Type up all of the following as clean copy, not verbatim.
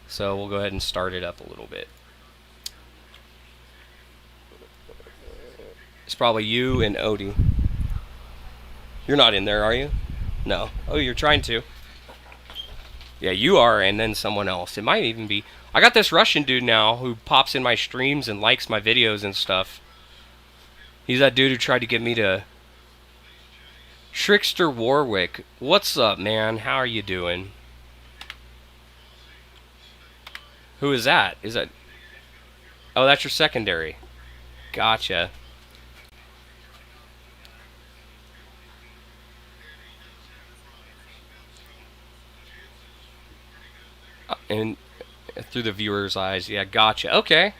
So we'll go ahead and start it up a little bit. It's probably you and Odie. You're not in there, are you? No. Oh, you're trying to. Yeah, you are, and then someone else. It might even be. I got this Russian dude now who pops in my streams and likes my videos and stuff. He's that dude who tried to get me to. Trickster Warwick. What's up, man? How are you doing? Who is that? Is that. Oh, that's your secondary. Gotcha. And through the viewer's eyes, yeah, gotcha. Okay.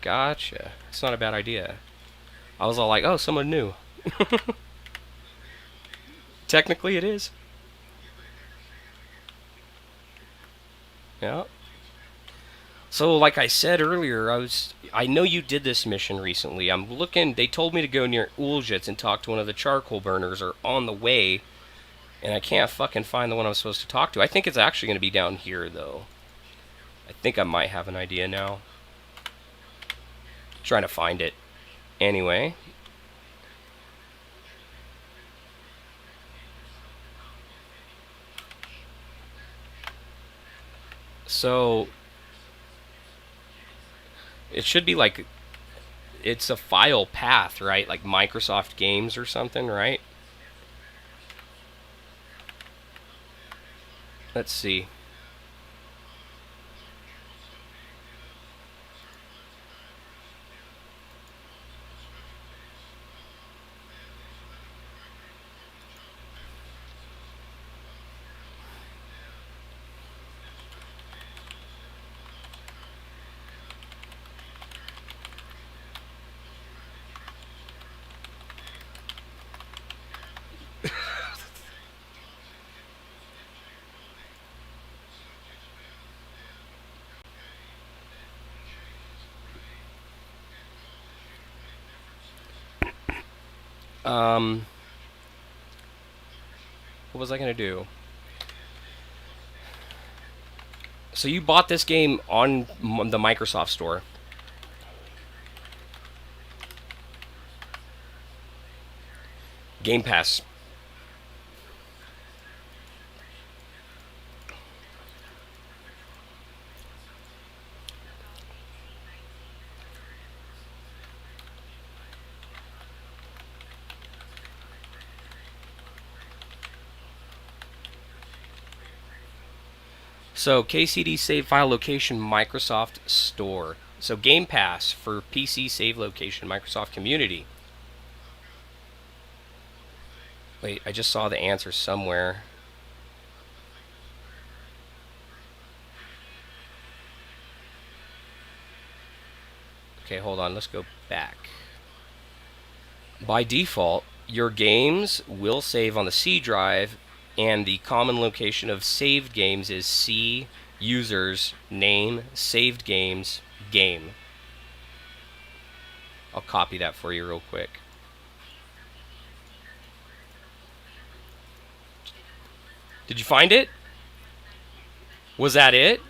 Gotcha. It's not a bad idea. I was all like, oh, someone new. Technically, it is. Yeah. So, like I said earlier, I know you did this mission recently. I'm looking. They told me to go near Uljitz and talk to one of the charcoal burners, or on the way, and I can't fucking find the one I'm supposed to talk to. I think it's actually going to be down here, though. I think I might have an idea now. Trying to find it. Anyway. So, it should be like, it's a file path, right? Like Microsoft Games or something, right? Let's see. Um, what was I gonna do? So you bought this game on the Microsoft Store. Game Pass. So KCD save file location Microsoft Store. So Game Pass for PC save location Microsoft Community. Wait, I just saw the answer somewhere. Okay, hold on. Let's go back. By default, your games will save on the C drive, and the common location of saved games is C users name saved games game. I'll copy that for you real quick. Did you find it? Was that it?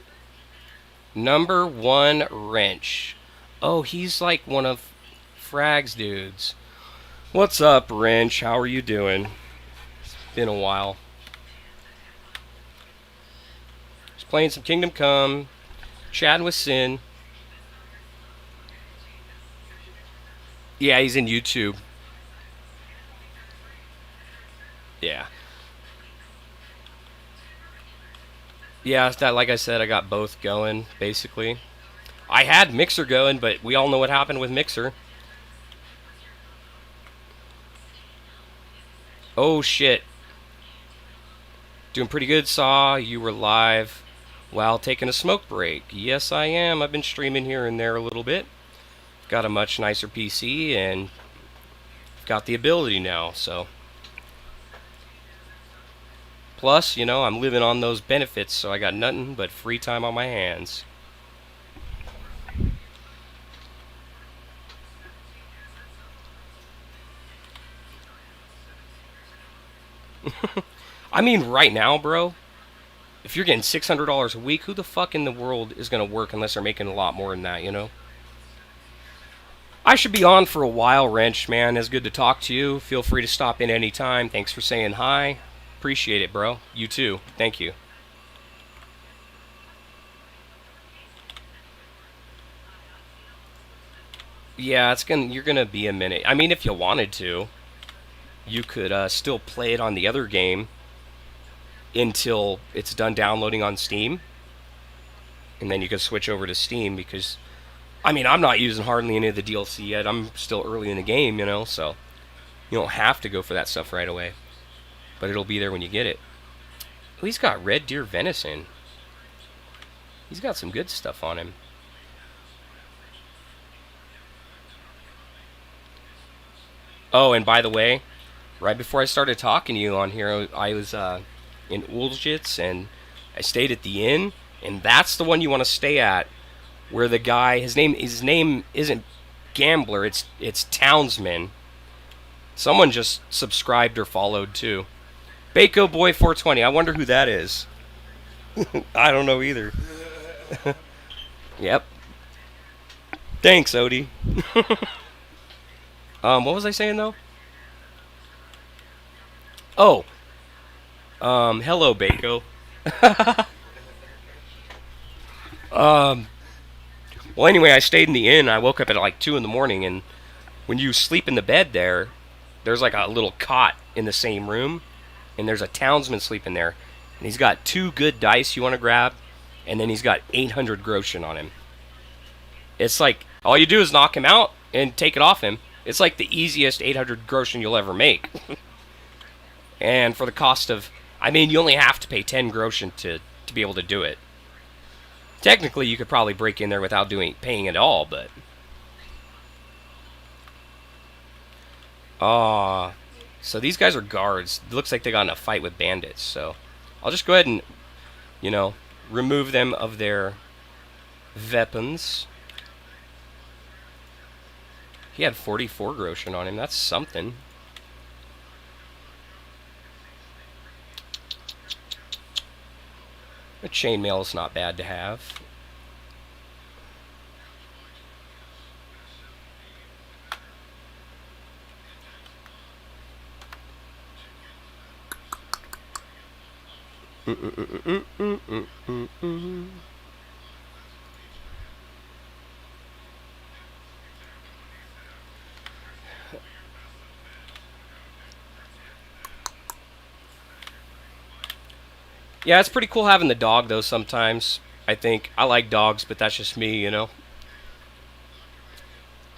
Number one wrench. Oh, he's like one of Frag's dudes. What's up, Wrench? How are you doing? It's been a while. Just playing some Kingdom Come, chatting with Sin. Yeah, he's in YouTube. Yeah. Yeah, that, like I said, I got both going, basically. I had Mixer going, but we all know what happened with Mixer. Oh, shit. Doing pretty good, Saw. You were live while taking a smoke break. Yes, I am. I've been streaming here and there a little bit. Got a much nicer PC and got the ability now, so. Plus, you know, I'm living on those benefits, so I got nothing but free time on my hands. I mean, right now, bro, If you're getting $600 a week, who the fuck in the world is going to work unless they're making a lot more than that, you know? I should be on for a while, Wrench, man. It's good to talk to you. Feel free to stop in anytime. Thanks for saying hi. Appreciate it, bro. You too. Thank you. Yeah, you're gonna be a minute. I mean, if you wanted to, you could still play it on the other game until it's done downloading on Steam, and then you can switch over to Steam because, I mean, I'm not using hardly any of the DLC yet. I'm still early in the game, you know, so you don't have to go for that stuff right away, but it'll be there when you get it. Oh, he's got red deer venison. He's got some good stuff on him. Oh, and by the way, right before I started talking to you on here, I was in Uljitz, and I stayed at the inn, and that's the one you want to stay at, where the guy, his name isn't Gambler, it's Townsman. Someone just subscribed or followed too. Bako Boy 420. I wonder who that is. I don't know either. Yep. Thanks, Odie. What was I saying though? Oh, hello, Bako. Well, anyway, I stayed in the inn. I woke up at like 2 in the morning, and when you sleep in the bed there's like a little cot in the same room, and there's a townsman sleeping there, and he's got 2 good dice you want to grab, and then he's got 800 groschen on him. It's like all you do is knock him out and take it off him. It's like the easiest 800 groschen you'll ever make. And for the cost of, I mean, you only have to pay 10 groschen to be able to do it. Technically, you could probably break in there without paying at all, but... So these guys are guards. It looks like they got in a fight with bandits, so... I'll just go ahead and, you know, remove them of their weapons. He had 44 groschen on him. That's something. A chainmail is not bad to have. Yeah, it's pretty cool having the dog, though, sometimes. I think. I like dogs, but that's just me, you know?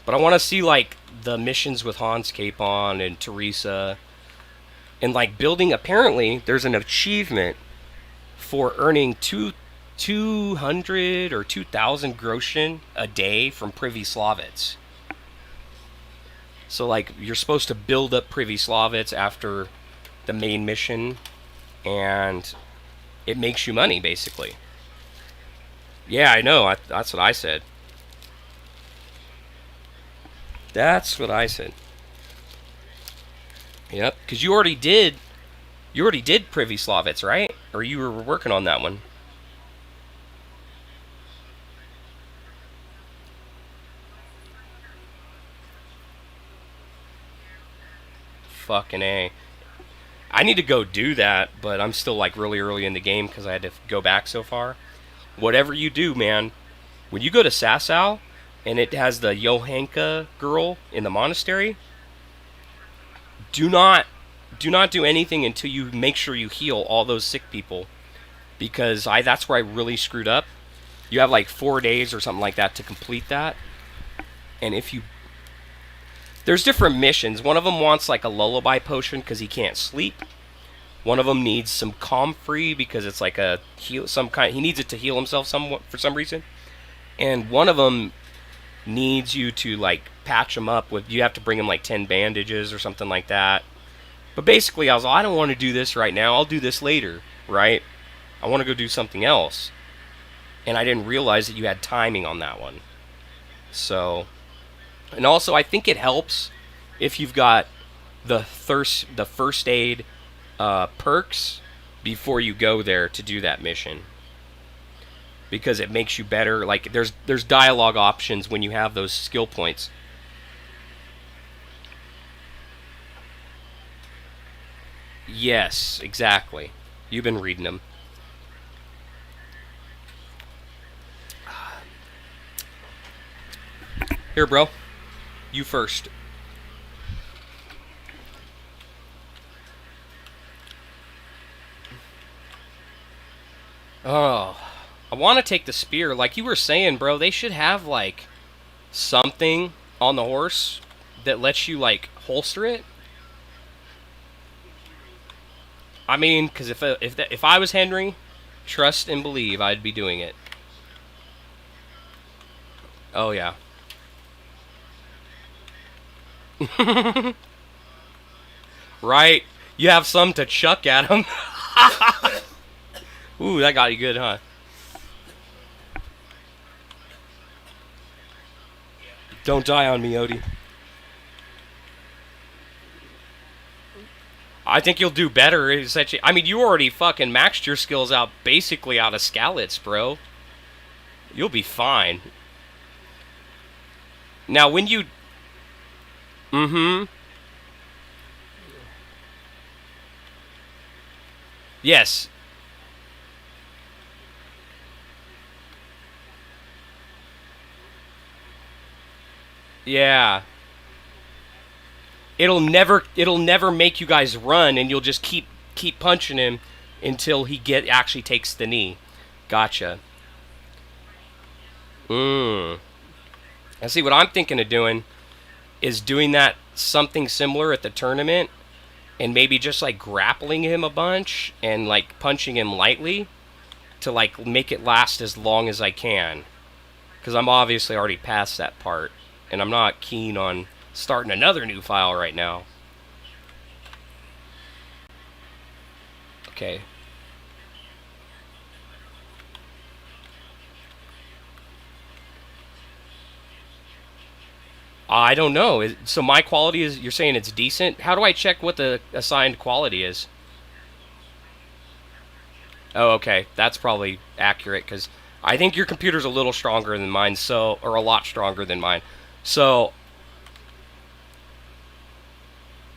But I want to see, like, the missions with Hans Capon and Teresa. And, like, building... Apparently, there's an achievement for earning 200 or 2,000 groschen a day from Privy Slavets. So, like, you're supposed to build up Privy Slavets after the main mission, and it makes you money, basically. Yeah, I know. That's what I said. That's what I said. Yep, because you already did Privy Slavets, right? Or you were working on that one? Fucking A. I need to go do that, but I'm still like really early in the game because I had to go back so far. Whatever you do, man, when you go to Sasau and it has the Johanka girl in the monastery, do not do anything until you make sure you heal all those sick people, because that's where I really screwed up. You have like 4 days or something like that to complete that, and if you there's different missions. One of them wants like a lullaby potion because he can't sleep. One of them needs some comfrey because it's like a heal, some kind. He needs it to heal himself somewhat for some reason. And one of them needs you to like patch him up with. You have to bring him like 10 bandages or something like that. But basically, I was like, I don't want to do this right now. I'll do this later, right? I want to go do something else. And I didn't realize that you had timing on that one. So. And also, I think it helps if you've got the first aid perks before you go there to do that mission, because it makes you better. Like there's dialogue options when you have those skill points. Yes, exactly. You've been reading them. Here, bro. You first. Oh, I want to take the spear. Like you were saying, bro, they should have like something on the horse that lets you like holster it. I mean, because if I was Henry, trust and believe, I'd be doing it. Oh yeah. Right. You have some to chuck at him. Ooh, that got you good, huh? Don't die on me, Odie. I think you'll do better. Essentially, I mean, you already fucking maxed your skills out basically out of Skalitz, bro. You'll be fine. Now, when you... Mm-hmm. Yes. Yeah. It'll never make you guys run, and you'll just keep punching him until he actually takes the knee. Gotcha. And see, what I'm thinking of doing is doing that something similar at the tournament, and maybe just like grappling him a bunch and like punching him lightly to like make it last as long as I can. Because I'm obviously already past that part, and I'm not keen on starting another new file right now. Okay. I don't know. So my quality is, you're saying it's decent? How do I check what the assigned quality is? Oh, okay. That's probably accurate because I think your computer's a little stronger than mine, or a lot stronger than mine. So,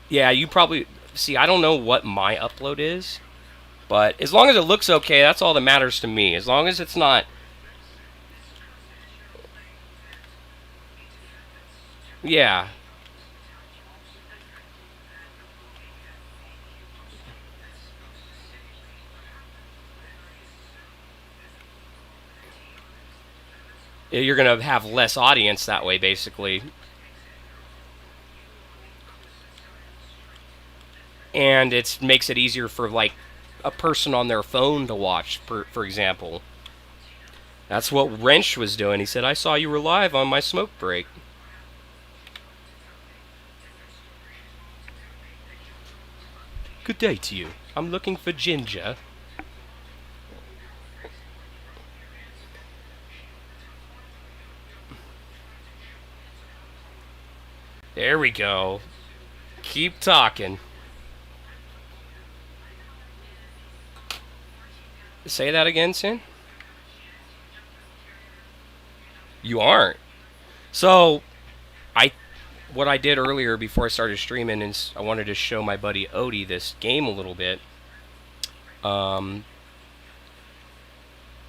yeah, you probably see. I don't know what my upload is, but as long as it looks okay, that's all that matters to me. As long as it's not, yeah, you're gonna have less audience that way, basically. And it makes it easier for like a person on their phone to watch, for example. That's what Wrench was doing. He said, "I saw you were live on my smoke break." Good day to you. I'm looking for Ginger. There we go. Keep talking. Say that again, Sin. You aren't. So, I what I did earlier before I started streaming is I wanted to show my buddy Odie this game a little bit. Um,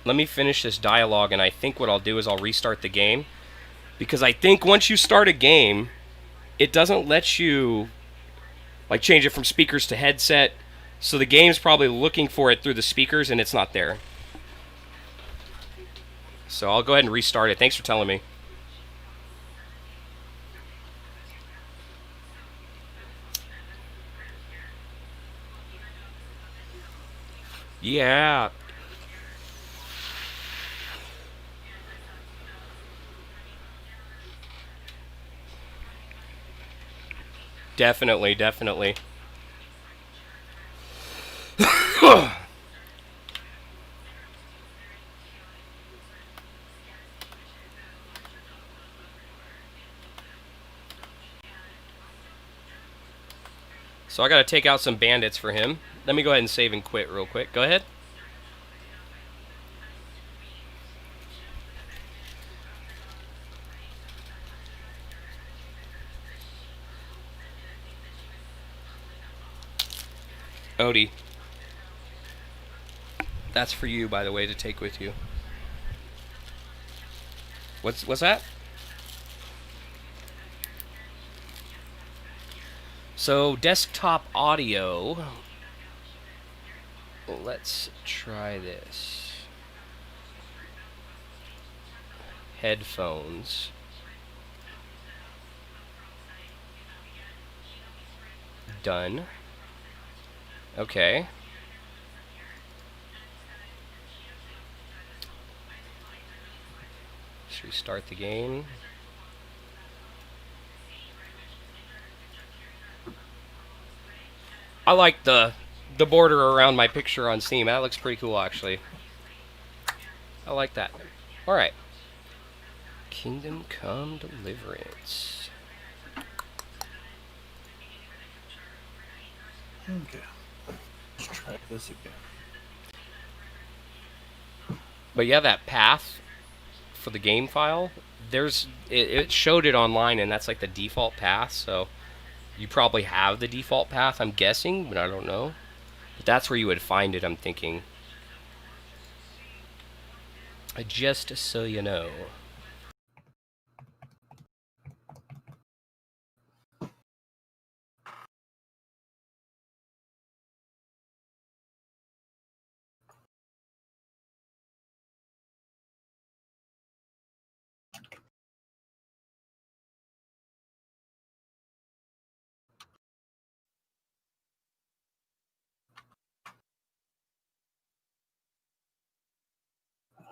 Let me finish this dialogue, and I think what I'll do is I'll restart the game. Because I think once you start a game, it doesn't let you like change it from speakers to headset. So the game's probably looking for it through the speakers, and it's not there. So I'll go ahead and restart it. Thanks for telling me. Yeah, definitely, definitely. So I gotta take out some bandits for him. Let me go ahead and save and quit real quick. Go ahead. Odie, that's for you, by the way, to take with you. What's that? So desktop audio. Let's try this. Headphones. Done. Okay. Let's restart the game. I like the border around my picture on Steam. That looks pretty cool, actually. I like that. All right. Kingdom Come Deliverance. Okay. Let's try this again. But yeah, that path for the game file, it showed it online, and that's like the default path. So you probably have the default path, I'm guessing, but I don't know. But that's where you would find it, I'm thinking. Just so you know.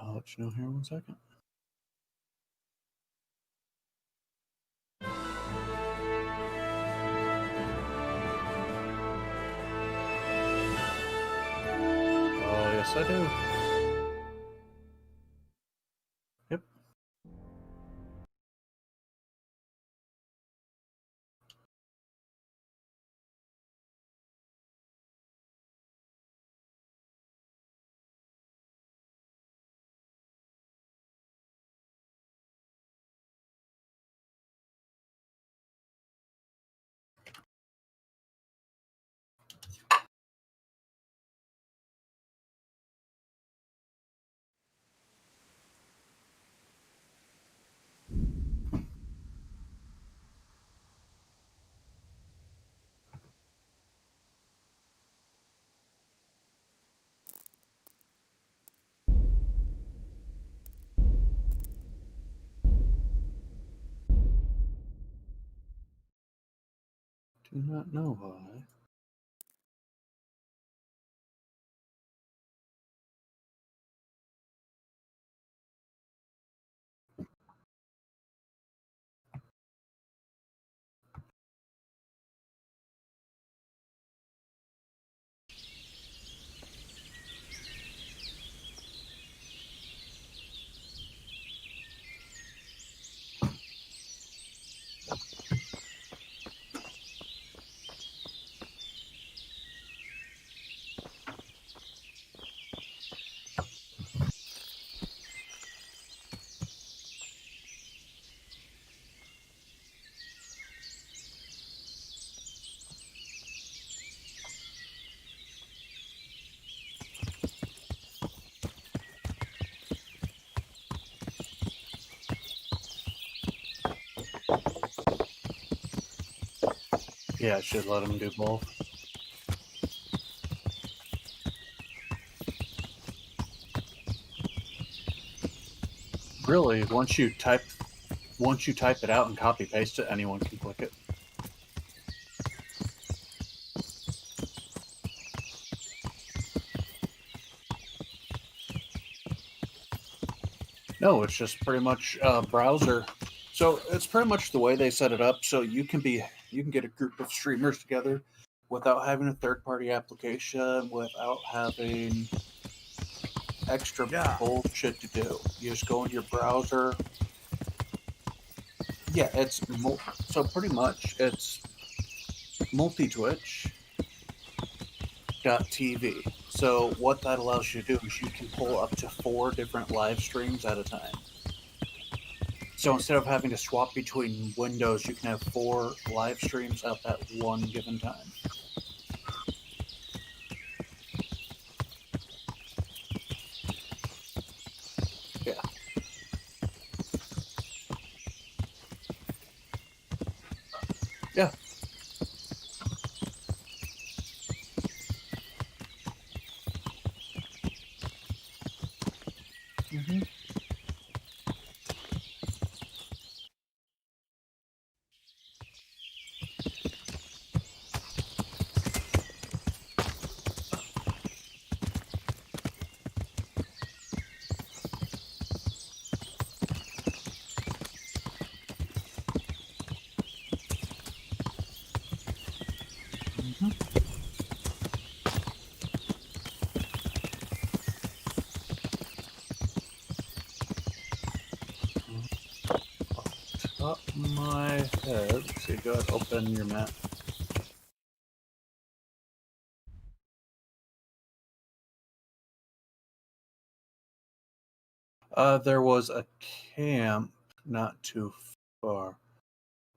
I'll let you know here in 1 second. Oh, yes, I do. Yep. Do not know why. Yeah, I should let him do both. Really, once you type it out and copy paste it, anyone can click it. No, it's just pretty much a browser. So it's pretty much the way they set it up. So you can get a group of streamers together without having a third party application, without having extra bullshit to do. You just go into your browser. Yeah, so pretty much it's multi Twitch. TV. So what that allows you to do is you can pull up to 4 different live streams at a time. So instead of having to swap between windows, you can have 4 live streams up at one given time. Yeah. Yeah. Mm-hmm. Top of my head. So go ahead, open your map. There was a camp not too far.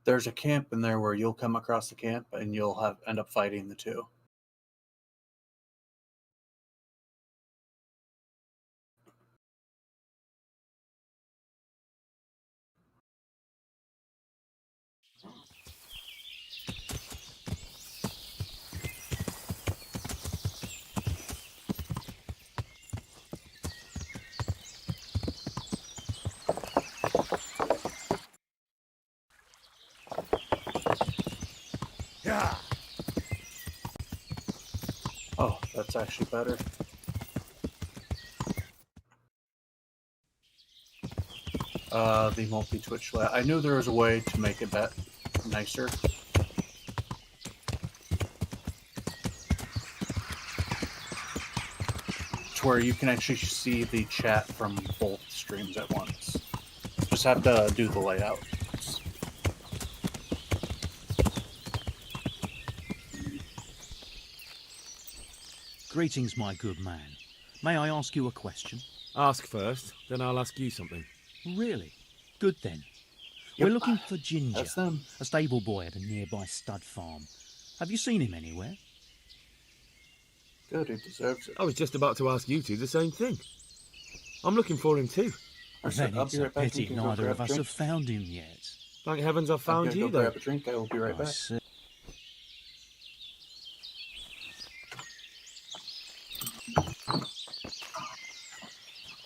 There's a camp in there where you'll come across the camp and you'll end up fighting the two. Yeah. Oh, that's actually better. The multi-twitch. I knew there was a way to make it nicer. To where you can actually see the chat from both streams at once. Just have to do the layout. Greetings, my good man. May I ask you a question? Ask first, then I'll ask you something. Really? Good then. Yep. We're looking for Ginger, That's them. a stable boy at a nearby stud farm. Have you seen him anywhere? Good, he deserves it. I was just about to ask you two the same thing. I'm looking for him too. I said, Then I'll it's be a right back. pity You can go neither grab of a us drink. have found him yet. Thank heavens I've I'm found gonna you go though. grab a drink. I will be right I back. see.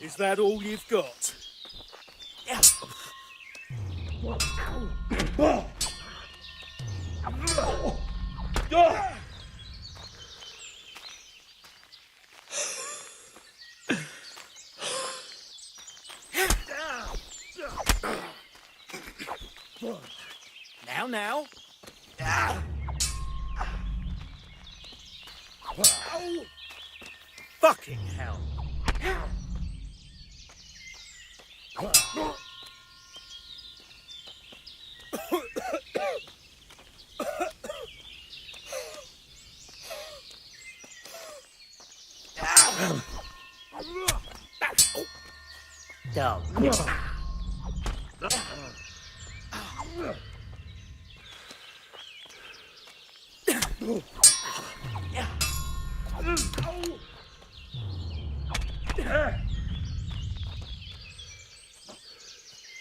Is that all you've got? Now. Fucking hell.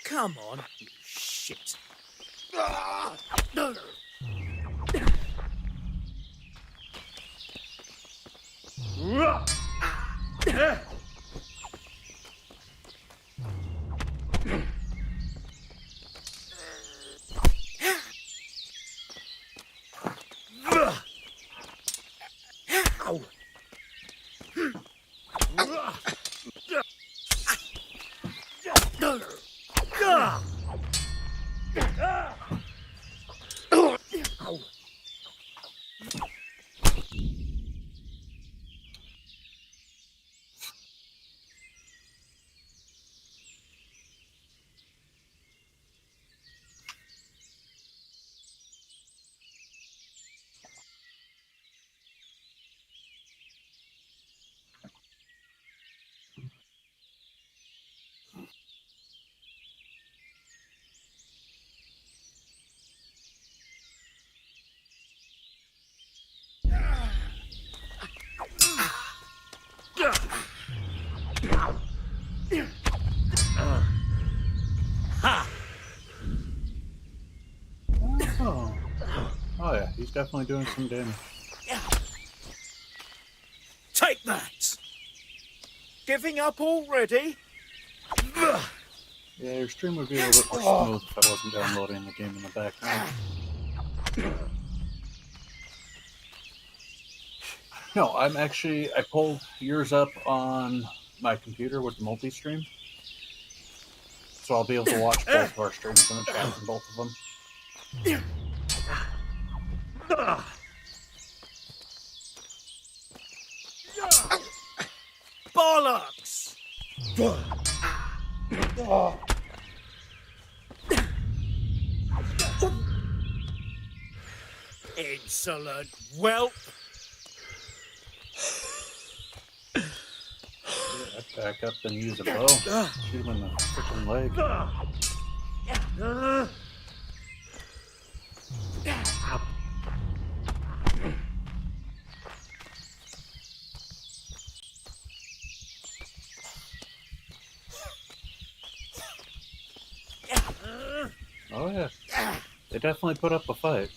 Come on, you shit. Oh. Oh yeah, he's definitely doing some damage. Take that! Giving up already? Yeah, your stream would be a little bit more smooth if I wasn't downloading the game in the background. No, I pulled yours up on my computer with the multi-stream. So I'll be able to watch both of our streams and the chat from both of them. Bollocks! Insolent whelp! I'd back up and use a bow. Shoot him in the freaking leg. Oh yeah. They definitely put up a fight.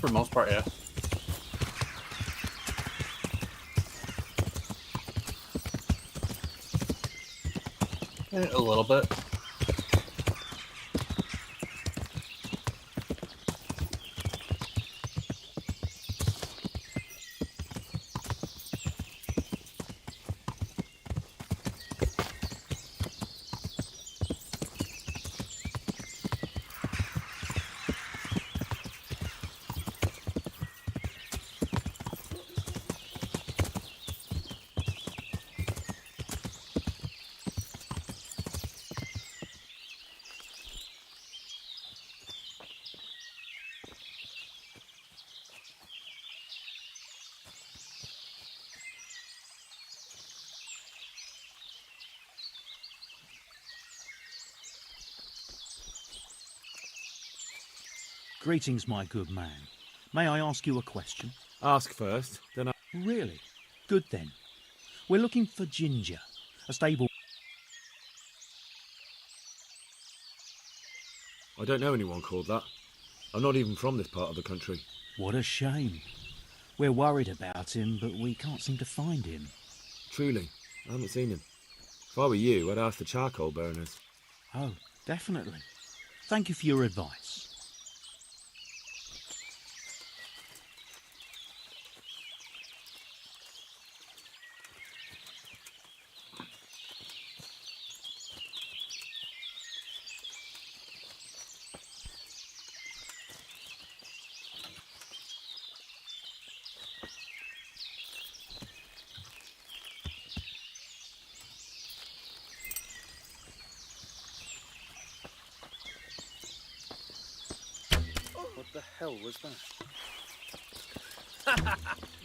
For the most part, yeah. A little bit. Greetings, my good man. May I ask you a question? Ask first, then I... Really? Good then. We're looking for Ginger, a stable... I don't know anyone called that. I'm not even from this part of the country. What a shame. We're worried about him, but we can't seem to find him. Truly, I haven't seen him. If I were you, I'd ask the charcoal burners. Oh, definitely. Thank you for your advice. What the hell was that?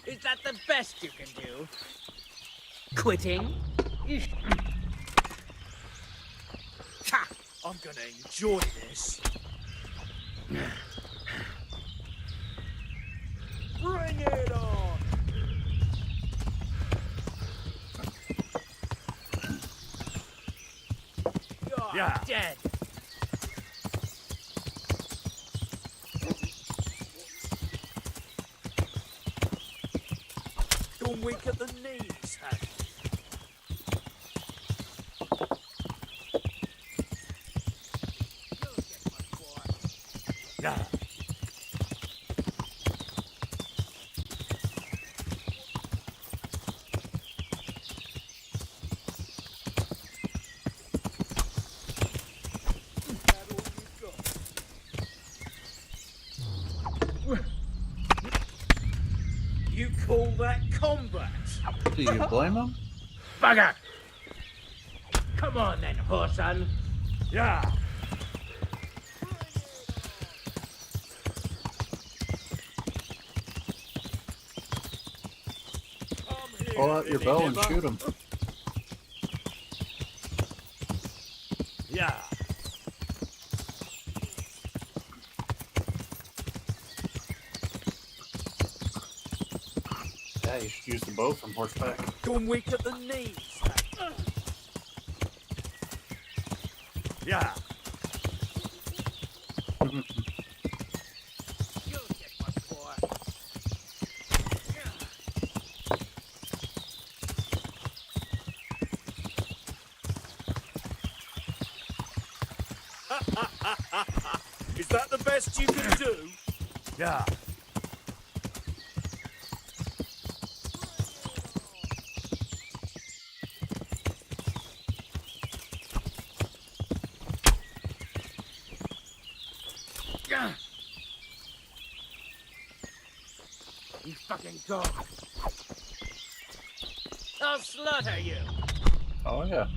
Is that the best you can do? Quitting? Ha! I'm gonna enjoy this. Yeah. Dead. Gone weak at the knees, have you? Yeah. You call that combat? Do you blame him? Bugger! Come on then, Horson. Yeah. Pull out your bow and shoot him. Yeah. Yeah, you should use the bow from horseback. Gone weak at the knees. Yeah. You'll get what for. Is that the best you can do? Yeah. You fucking dog. I'll slaughter you. Oh yeah.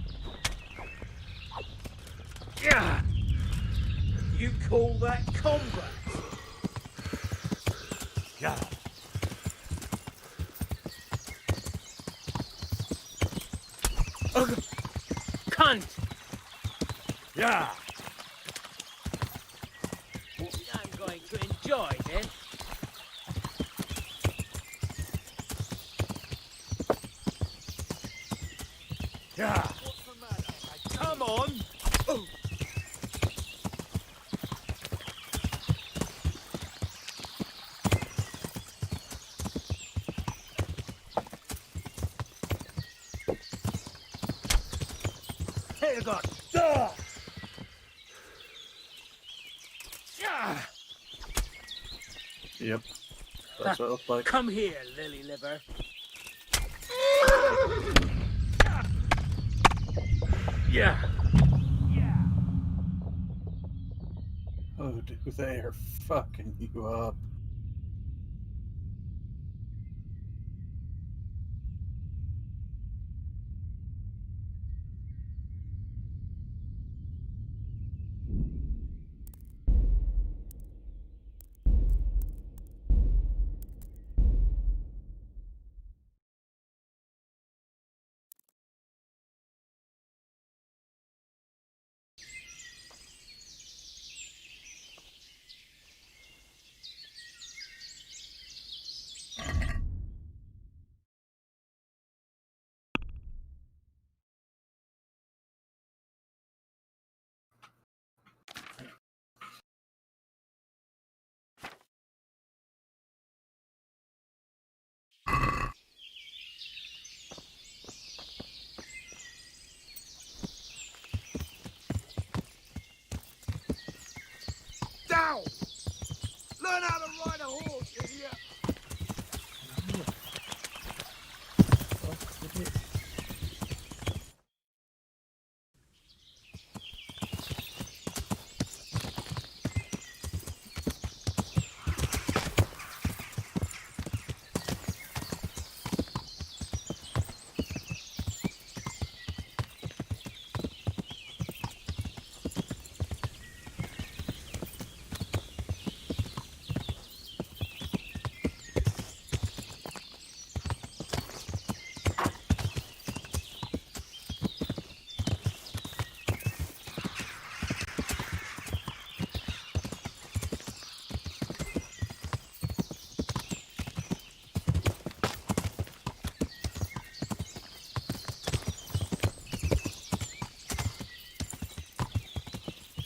Yeah. You call that combat? Yeah. Cunt. Yeah. I'm going to enjoy this. Yeah. Come on. Oh. Helgot. Ah. Yeah. Yep. That's what it looked like. Come here, lily liver. Yeah. Oh, dude, they are fucking you up. Down! Learn how to ride a horse, idiot!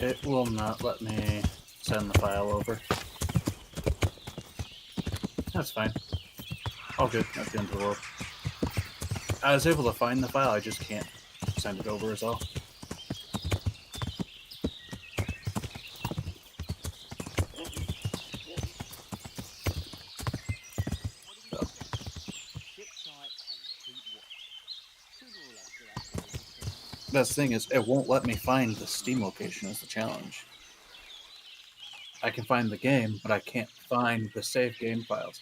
It will not let me send the file over. That's fine. All good. That's the end of the world. I was able to find the file, I just can't send it over as all. Best thing is, it won't let me find the Steam location is the challenge. I can find the game, but I can't find the save game files.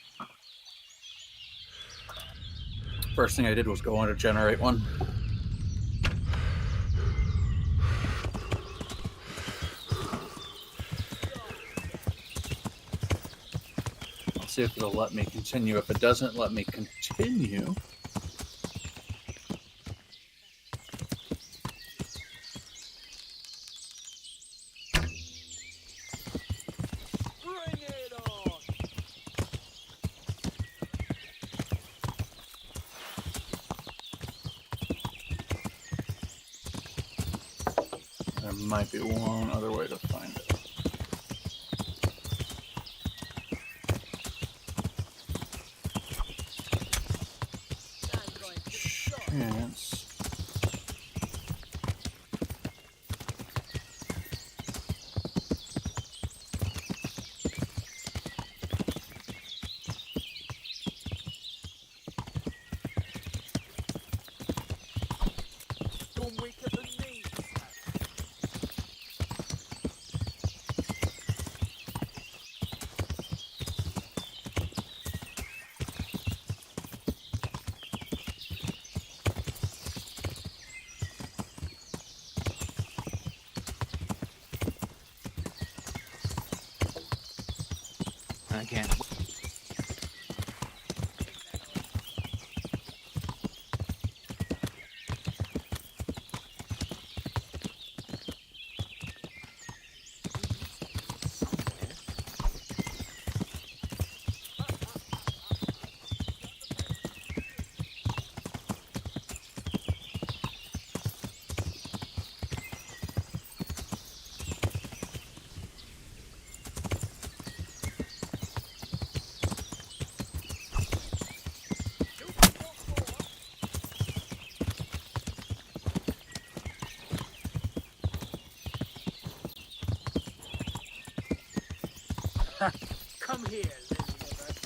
First thing I did was go on to generate one. I'll see if it'll let me continue. If it doesn't let me continue, Bring it on! there might be one other way to find it. Chance. Gone weak at the knees. I can't. Come here, Elizabeth.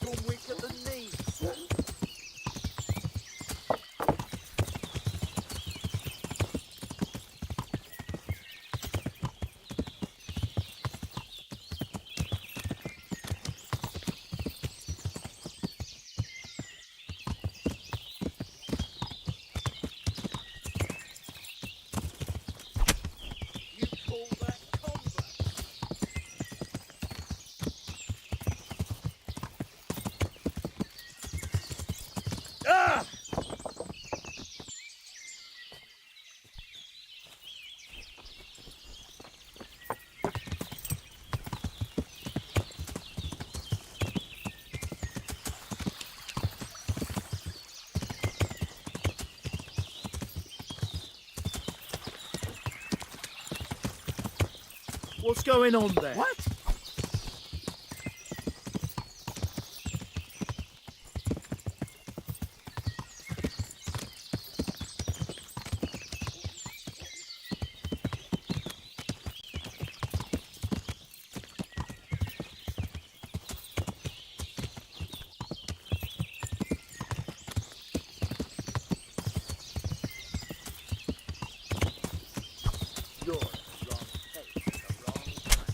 Gone weak at the knees. You call that combat? Ah! What's going on there? What? You're in the wrong place at the wrong time.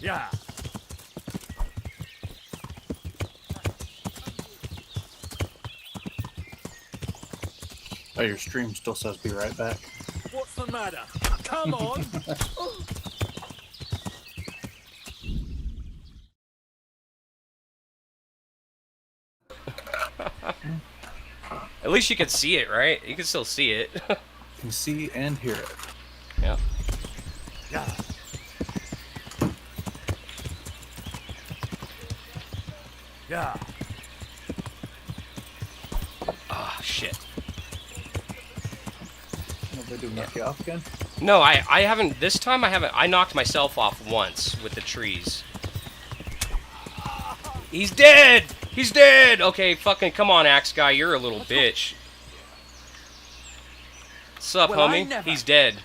Yeah. Oh, your stream still says be right back. What's the matter? Come on. At least you can see it, right? You can still see it. Can see and hear it. Yeah. Yeah. Yeah. Ah, shit. What they do, knock you off again? No, I haven't. This time I haven't. I knocked myself off once with the trees. He's dead! He's dead! Okay, fucking come on, Axe Guy. You're a little bitch. What's up, Well, I homie? never- He's dead.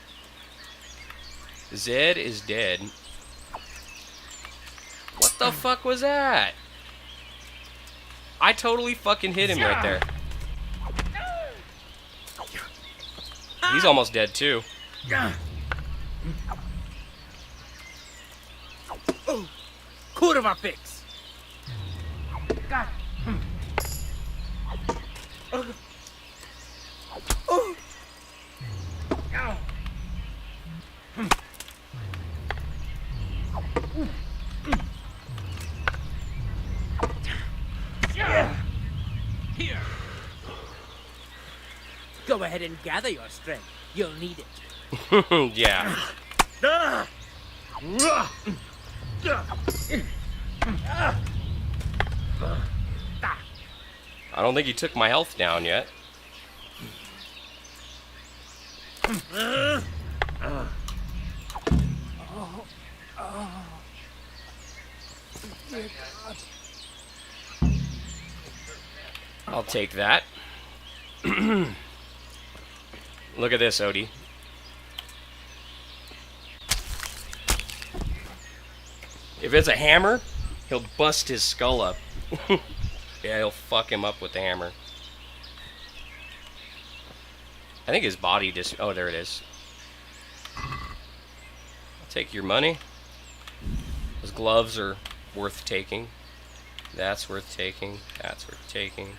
Zed is dead. What the fuck was that? I totally fucking hit him right there. He's almost dead, too. Kurva fix. Here. Go ahead and gather your strength. You'll need it. Yeah. I don't think he took my health down yet. I'll take that. Look at this, Odie. If it's a hammer, he'll bust his skull up. Yeah, he'll fuck him up with the hammer. I think his body just... Oh, there it is. I'll take your money. Those gloves are worth taking. That's worth taking. That's worth taking.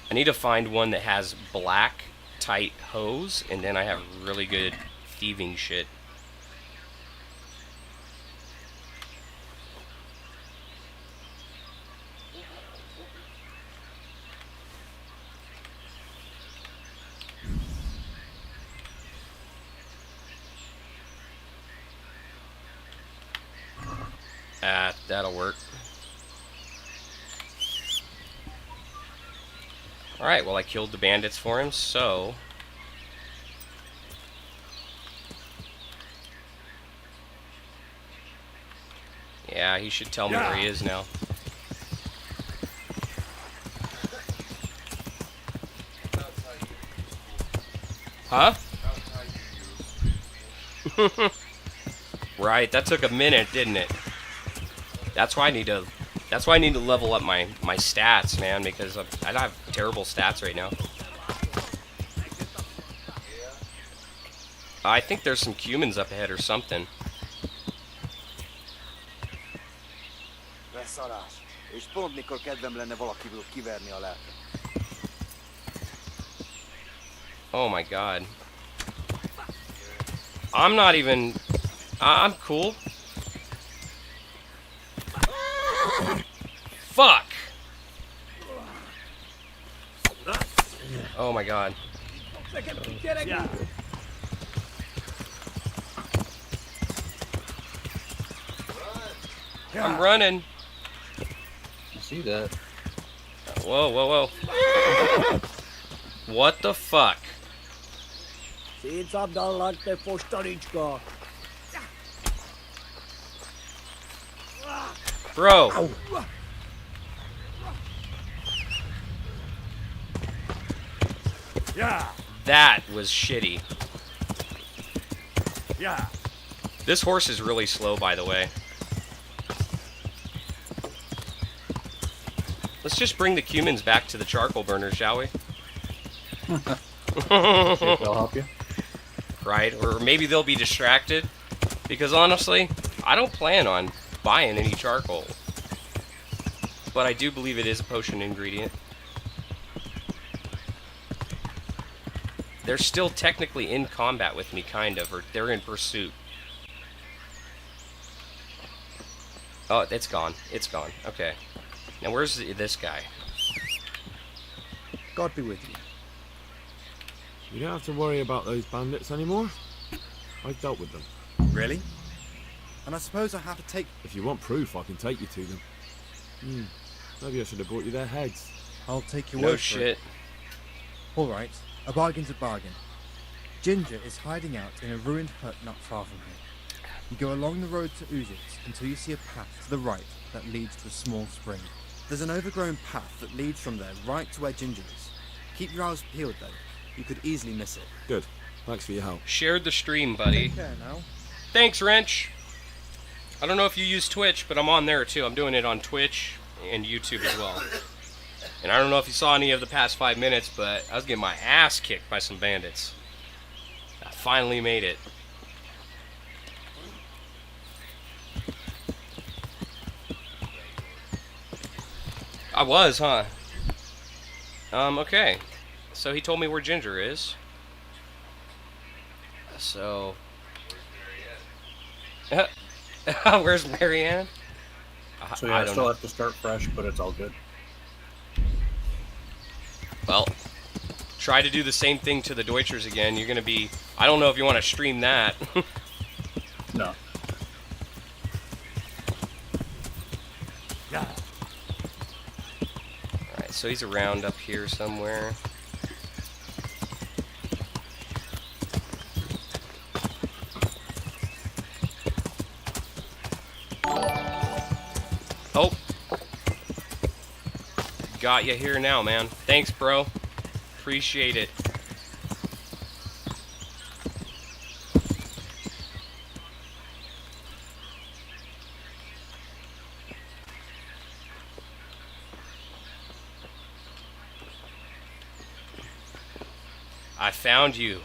I need to find one that has black, tight hose, and then I have really good thieving shit. That'll work. Alright, well I killed the bandits for him, so... Yeah, he should tell me where he is now. Huh? Right, that took a minute, didn't it? That's why I need to level up my stats, man, because I have terrible stats right now. I think there's some humans up ahead or something. Beszarás. És pont mikor kedvem lenne valakiből kiverni a lelket. Oh my god. I'm not even... I'm cool. Fuck! Oh my god. Yeah. I'm running. You see that? Whoa, whoa, whoa. What the fuck? Szétszabdallak, te fostalicska! Bro. Yeah. That was shitty. Yeah. This horse is really slow, by the way. Let's just bring the cumins back to the charcoal burner, shall we? See if they'll help you. Right? Or maybe they'll be distracted. Because honestly, I don't plan on buying any charcoal. But I do believe it is a potion ingredient. They're still technically in combat with me, kind of, or they're in pursuit. Oh, it's gone. It's gone. Okay. Now where's this guy? God be with you. You don't have to worry about those bandits anymore. I've dealt with them. Really? And I suppose I have to take... If you want proof, I can take you to them. Maybe I should have brought you their heads. I'll take your No word for shit. it. All right, a bargain's a bargain. Ginger is hiding out in a ruined hut not far from here. You go along the road to Uzits until you see a path to the right that leads to a small spring. There's an overgrown path that leads from there right to where Ginger is. Keep your eyes peeled though. You could easily miss it. Good. Thanks for your help. Shared the stream, buddy. Take care now. Thanks, Wrench. I don't know if you use Twitch, but I'm on there too. I'm doing it on Twitch and YouTube as well. And I don't know if you saw any of the past 5 minutes, but I was getting my ass kicked by some bandits. I finally made it. I was, huh? Okay. So he told me where Ginger is. So... Where's Marianne? So yeah, I don't still know. have to start fresh, but it's all good. Well, try to do the same thing to the Deutschers again. You're gonna be... I don't know if you want to stream that. No. Alright, so he's around up here somewhere. Oh! Got you here now, man. Thanks, bro. Appreciate it. I found you.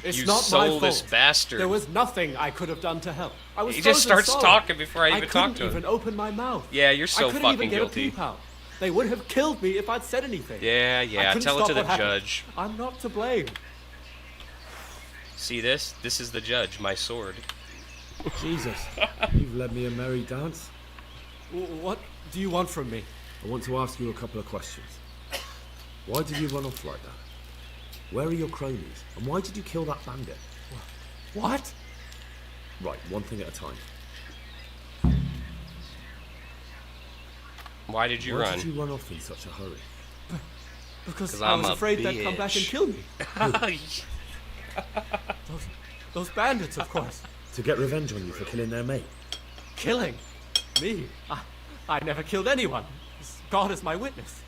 It's You not my soulless fault. bastard. There was nothing I could have done to help. I was He just frozen starts solid. talking before I even talk couldn't to him. even open my mouth. Yeah, you're so I couldn't fucking even get guilty. a peep out. They would have killed me if I'd said anything. Yeah, I yeah. couldn't Tell it stop to the what happened. judge. I'm not to blame. See this? This is the judge, my sword. Jesus, you've led me a merry dance. What do you want from me? I want to ask you a couple of questions. Why did you run off like that? Where are your cronies? And why did you kill that bandit? What? Right, one thing at a time. Why did you Why run? did you run off in such a hurry? Because 'Cause I I'm was a afraid they'd come back and bitch. kill me. Those bandits, of course. To get revenge on you for killing their mate? Killing? Me? I never killed anyone. God is my witness.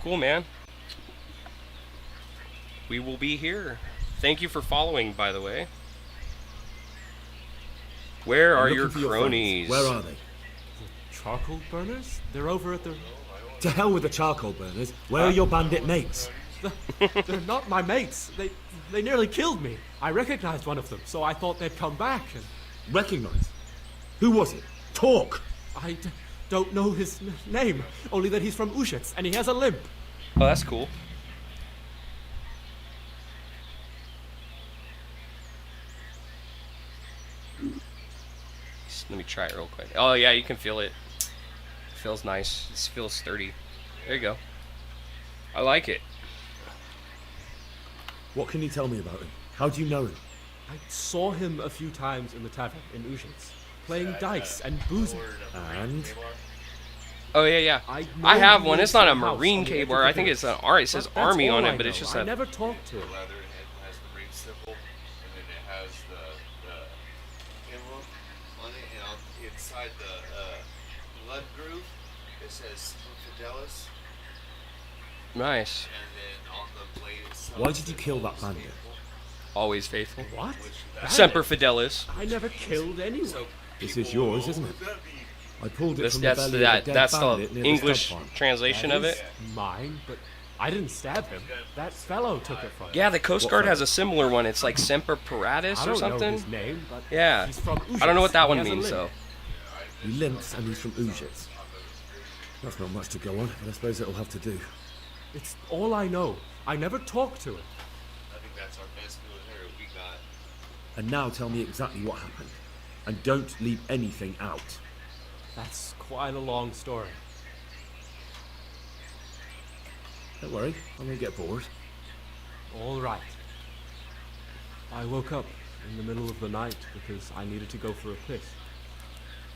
Cool, man. We will be here. Thank you for following, by the way. Where are I'm your looking for cronies? friends. Where are they? Charcoal burners? They're over at the... To hell with the charcoal burners. Where are your bandit mates? They're not my mates. They nearly killed me. I recognized one of them, so I thought they'd come back. And Recognize? Who was it? Talk! I don't know his name, only that he's from Uzits and he has a limp. Oh, that's cool. Let me try it real quick. Oh yeah, you can feel it. It feels nice. It feels sturdy. There you go. I like it. What can you tell me about him? How do you know him? I saw him a few times in the tavern in Uzits, playing dice and boozing. And? Oh yeah, yeah. I I know have he one. lives It's not in a a house Marine on the edge of cable. the I think it's hills. an it says But that's Army all on I it, but know. it's just I a. never talked to him. Leather has the ring symbol, and then it has the emblem on it, and inside the blood groove, it says Fidelis, Nice. and then on the blade itself. Why did you kill that bandit? Always faithful. What? Semper Fidelis. I never killed anyone. This is yours, isn't it? I pulled it This, from that's the belly that. of a dead That's the bandit near the English stud farm. translation of That it. is mine, but I didn't stab him. That fellow took it from me. Yeah, the Coast What Guard fellow? has a similar one. It's like Semper Paratus I or don't know something. his name, but Yeah. he's from I don't know what that Uzits, one and he has means a though. limp. He limps and he's from Uzits. That's not much to go on, but I suppose it'll have to do. It's all I know. I never talked to it. I think that's our best military we got. And now tell me exactly what happened. And don't leave anything out. That's quite a long story. Don't worry, I won't get bored. All right. I woke up in the middle of the night because I needed to go for a piss.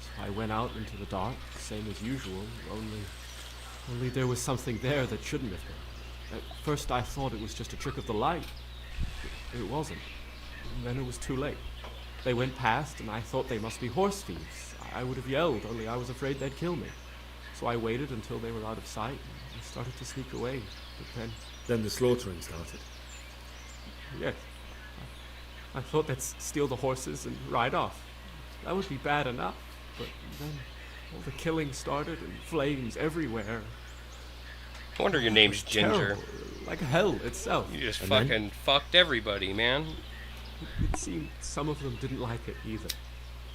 So I went out into the dark, same as usual, only there was something there that shouldn't have been. At first I thought it was just a trick of the light. It wasn't. And then it was too late. They went past and I thought they must be horse thieves. I would have yelled, only I was afraid they'd kill me. So I waited until they were out of sight and I started to sneak away. But Then the slaughtering started. yes, I thought they'd steal the horses and ride off. That would be bad enough. But then all the killing started and flames everywhere. I wonder your name's Ginger. Terrible, like hell itself. You just And then? fucking fucked everybody, man. It seemed some of them didn't like it either.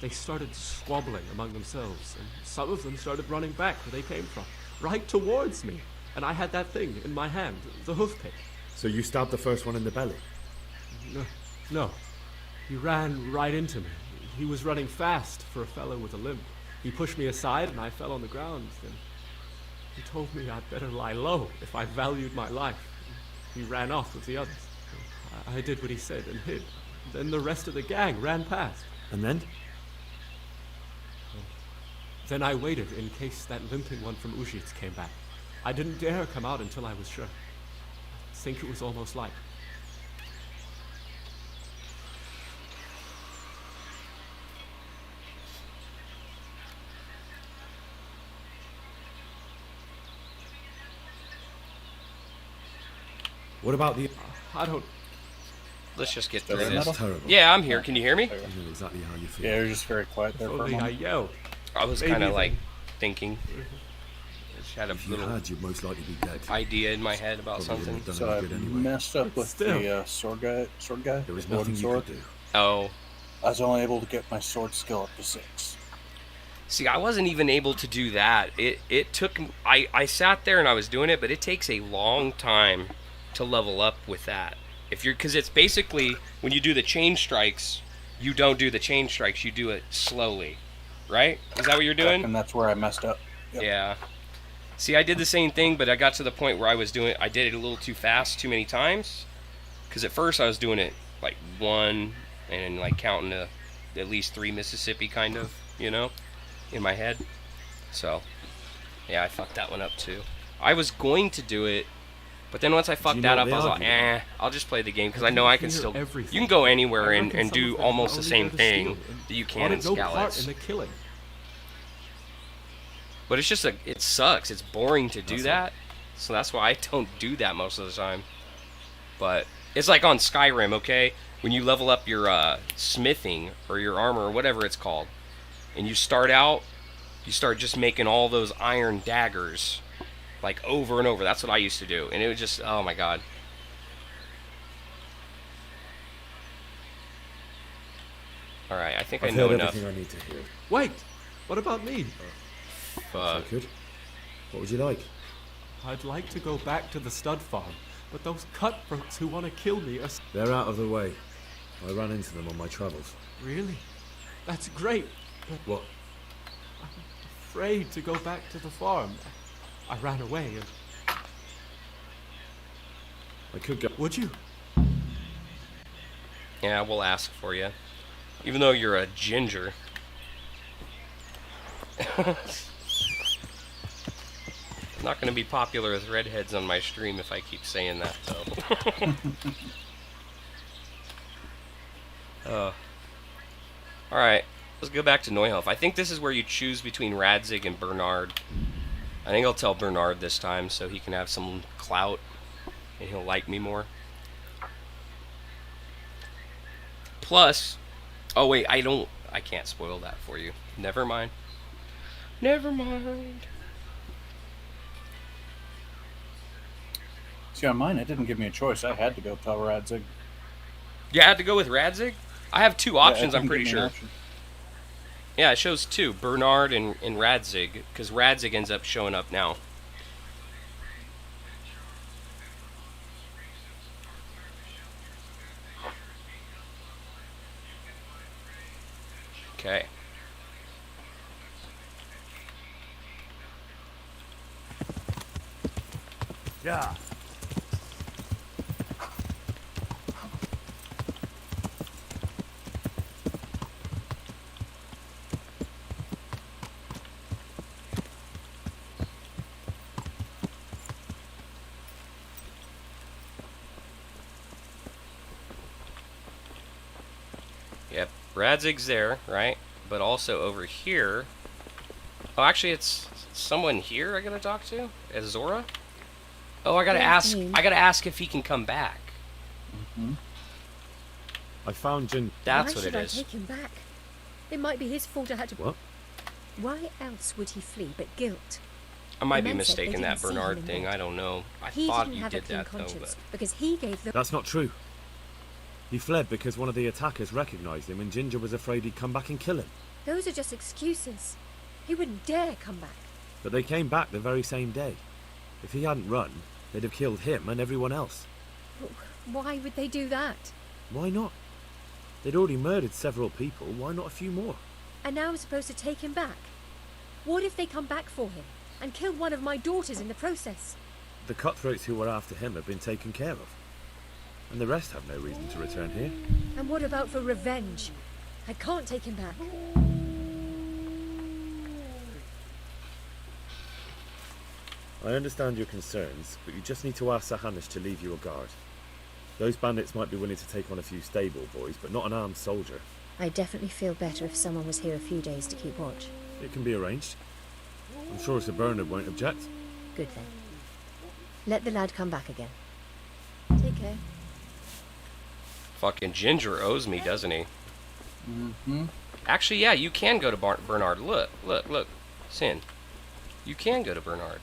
They started squabbling among themselves, and some of them started running back where they came from, right towards me. And I had that thing in my hand, the hoof pick. So you stabbed the first one in the belly? No. He ran right into me. He was running fast for a fellow with a limp. He pushed me aside and I fell on the ground. Then he told me I'd better lie low if I valued my life. He ran off with the others. I did what he said and hid. Then the rest of the gang ran past. And then? Then I waited in case that limping one from Ujits came back. I didn't dare come out until I was sure. I think it was almost light. What about the... I don't... Let's just get Still through in this. That's terrible. Yeah, I'm here. Can you hear me? I know exactly how you feel. Yeah, you're just very quiet there for a Only I moment. yelled. I was Maybe kind of then. like thinking. I just had a If you little had, you'd most likely be dead. idea in my head about Probably something. wouldn't have So done I any good anyway. messed up with Still. the sword guy. There was the wooden nothing you sword. could do. Oh, I was only able to get my sword skill up to 6. see, I wasn't even able to do that. It took. I sat there and I was doing it, but it takes a long time to level up with that. If you're, because it's basically when you do the chain strikes, you don't do the chain strikes. You do it slowly, right? Is that what you're doing? And that's where I messed up. Yep. Yeah. See, I did the same thing, but I got to the point where I did it a little too fast, too many times. Because at first I was doing it like 1 and like counting to at least 3 Mississippi, kind of, you know, in my head. So, yeah, I fucked that one up too. I was going to do it, but then once I fucked you that know up, what I was they like, argue? I'll just play the game because I I know I can can hear still. everything. You can go anywhere I and reckon do some of them almost were the only same there to thing steal and that you can in wanted no part Skalitz. in the killing. But it's just it sucks. It's boring to do That's that. So that's why I don't do that most of the time. But it's like on Skyrim, okay? When you level up your smithing or your armor or whatever it's called, and you start out, you start just making all those iron daggers like over and over. That's what I used to do. And it was just, oh my god. Alright, I think I I've know heard enough. everything I need to hear. Wait! What about me? If I could. What would you like? I'd like to go back to the stud farm, but those cutthroats who want to kill me are... They're out of the way. I ran into them on my travels. Really? That's great. But What? I'm afraid to go back to the farm. I ran away and... I could go. Would you? Yeah, we'll ask for you. Even though you're a ginger. Not going to be popular with redheads on my stream if I keep saying that, though. Alright, let's go back to Neuhof. I think this is where you choose between Radzig and Bernard. I think I'll tell Bernard this time so he can have some clout and he'll like me more. Plus, oh wait, I can't spoil that for you. Never mind. Never mind. See, on mine, it didn't give me a choice. I had to go tell Radzig. You had to go with Radzig? I have 2 options, Yeah, it I'm didn't pretty give me an sure. option. Yeah, it shows 2, Bernard and Radzig, because Radzig ends up showing up now. Okay. Yeah. Yep. Radzig's there, right? But also over here. Oh, actually, it's someone here I gotta talk to? Azora? Oh, I gotta ask. I gotta ask if he can come back. I found Jin. That's Why what it should I is. take him back? It might be his fault I had to... What? Why else would he flee but guilt? I might The be men said they mistaken that didn't see him Bernard in thing. bed. I don't know. I He thought didn't you have a did clean that though, conscience but because he gave the... That's not true. He fled because one of the attackers recognized him and Ginger was afraid he'd come back and kill him. Those are just excuses. He wouldn't dare come back. But they came back the very same day. If he hadn't run, they'd have killed him and everyone else. Why would they do that? Why not? They'd already murdered several people, why not a few more? And now I'm supposed to take him back? What if they come back for him and kill one of my daughters in the process? The cutthroats who were after him have been taken care of. And the rest have no reason to return here. And what about for revenge? I can't take him back. I understand your concerns, but you just need to ask Sahanish to leave you a guard. Those bandits might be willing to take on a few stable boys, but not an armed soldier. I definitely feel better if someone was here a few days to keep watch. It can be arranged. I'm sure Sir Bernard won't object. Good then. Let the lad come back again. Take care. fucking Ginger owes me, doesn't he? Mm-hmm. Actually, yeah, you can go to Bernard. Look. Sin. You can go to Bernard.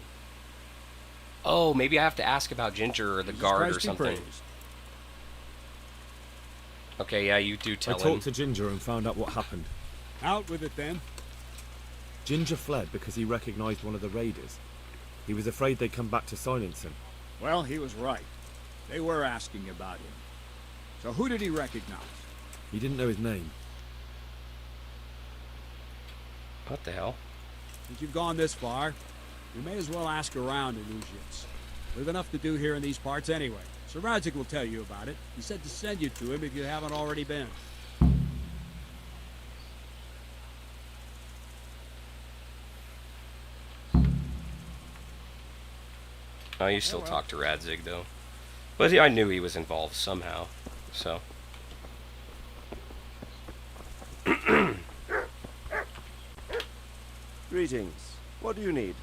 Oh, maybe I have to ask about Ginger or the guard or something. Okay, yeah, you do tell I him. talked to Ginger and found out what happened. Out with it then. Ginger fled because he recognized one of the raiders. He was afraid they'd come back to silence him. Well, he was right. They were asking about him. So who did he recognize? He didn't know his name. What the hell? Since you've gone this far, you may as well ask around in Uzhitz. We've enough to do here in these parts anyway. Sir Radzik will tell you about it. He said to send you to him if you haven't already been. Oh, you still talk to Radzig, though. But I knew he was involved somehow, so... Greetings. What do you need?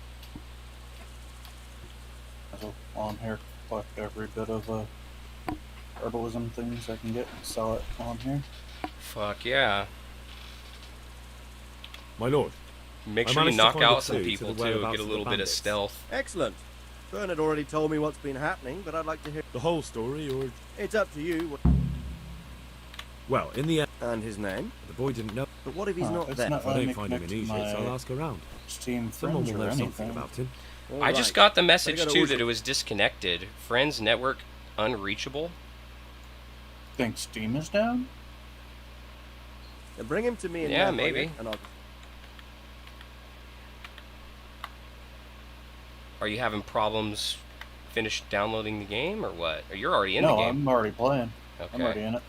So on here, collect every bit of herbalism things I can get and sell it on here. Fuck yeah. My lord. Make I sure you managed to knock find a out some clue to people, the too. whereabouts Get a of the little bit of bandits. stealth. Excellent. Bernard already told me what's been happening, but I'd like to hear the whole story, or... It's up to you. Well, in the end... And his name? The boy didn't know. But what if he's not it's there? not If I letting don't me find him in connect to Egypt, my I'll ask around. Steam Someone friends will or know something anything. about him. I just got the Better message, go to too, Uzhitz. that it was disconnected. Friends network unreachable. Think Steam is down? Then bring him to me in Yeah, there, maybe. will you? And I'll... Are you having problems finish downloading the game, or what? Or you're already in No, the game? I'm already playing. Okay. I'm already in it.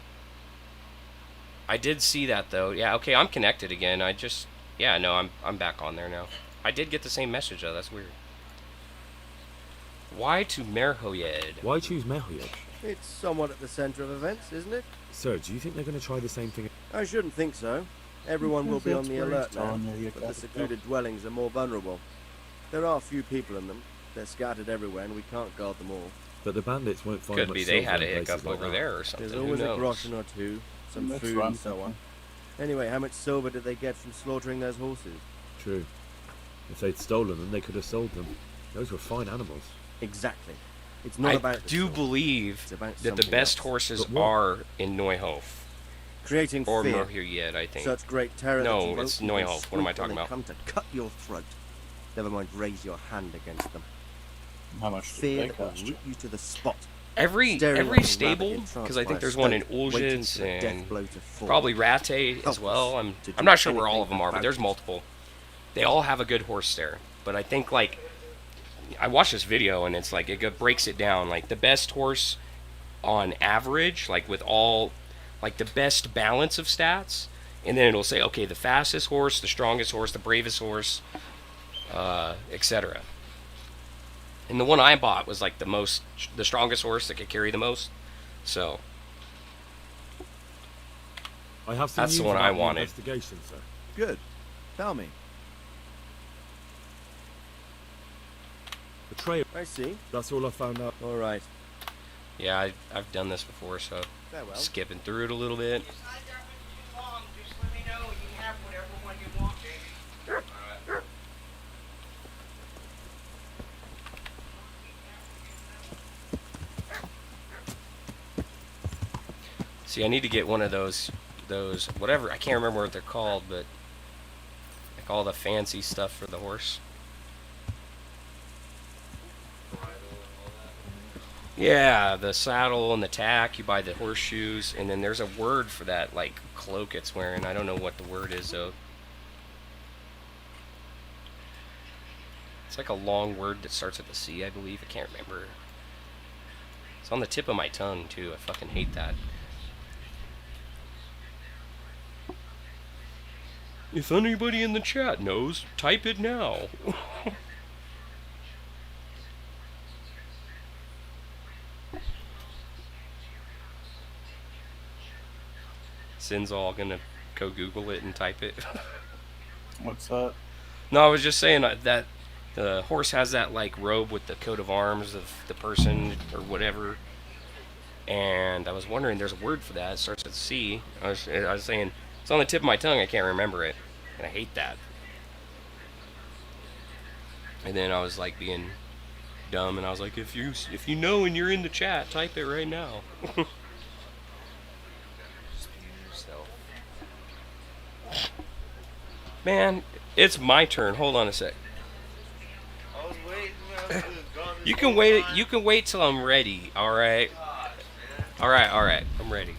I did see that, though. Yeah, okay, I'm connected again. I just... Yeah, no, I'm back on there now. I did get the same message, though. That's weird. Why to Merhoyed? Why choose Merhoyed? It's somewhat at the centre of events, isn't it? Sir, do you think they're going to try the same thing? I shouldn't think so. Everyone will be on the That's where alert he's now, telling you you but the gotta secluded dwellings are more vulnerable. There are few people in them. They're scattered everywhere, and we can't guard them all. But the bandits won't find Could much be they silver had a in places hiccup like over that. there or something. There's Who always a knows? groschen or two, some That's food what I'm and so on. thinking. Anyway, how much silver did they get from slaughtering those horses? True. If they'd stolen them, they could have sold them. Those were fine animals. Exactly. It's not I about the do silver. believe It's about that the something best else. horses But what? are in Neuhof. Creating Or fear. Merhoyed, I think. Such great terror No, that you won't it's even Neuhof. What am I squeak when talking they about? come to cut your throat. Never mind raise your hand against them. How much do Fear they that will cost? root you to the spot Staring every like a stable, rabbit entranced because I by think a there's one in stone, waiting Uljitz for the death and blow to fall. probably Rate as well. I'm do not sure where all anything of them are, but about there's it. multiple. They all have a good horse there, but I think like I watched this video and it's like breaks it down like the best horse on average, like with all like the best balance of stats, and then it'll say okay the fastest horse, the strongest horse, the bravest horse, etc. And the one I bought was like the strongest horse that could carry the most. So I have some that's the news one about I the wanted. investigation, sir. Good. Tell me. The trail. I see. That's all I found out. All right. Yeah, I've done this before, so Farewell. skipping through it a little bit. See, I need to get one of those whatever, I can't remember what they're called, but like all the fancy stuff for the horse. Yeah, the saddle and the tack, you buy the horseshoes, and then there's a word for that, like, cloak it's wearing. I don't know what the word is, though. It's like a long word that starts with a C, I believe. I can't remember. It's on the tip of my tongue, too. I fucking hate that. If anybody in the chat knows, type it now. Sin's all gonna go Google it and type it. What's that? No, I was just saying that the horse has that like robe with the coat of arms of the person or whatever. And I was wondering, there's a word for that. It starts with C. I was saying it's on the tip of my tongue. I can't remember it, and I hate that. And then I was like being dumb, and I was like, if you know and you're in the chat, type it right now. Man, it's my turn. Hold on a sec. I was waiting. I was gone this You can whole wait. time. You can wait till I'm ready. All right. God, man. All right. All right. I'm ready.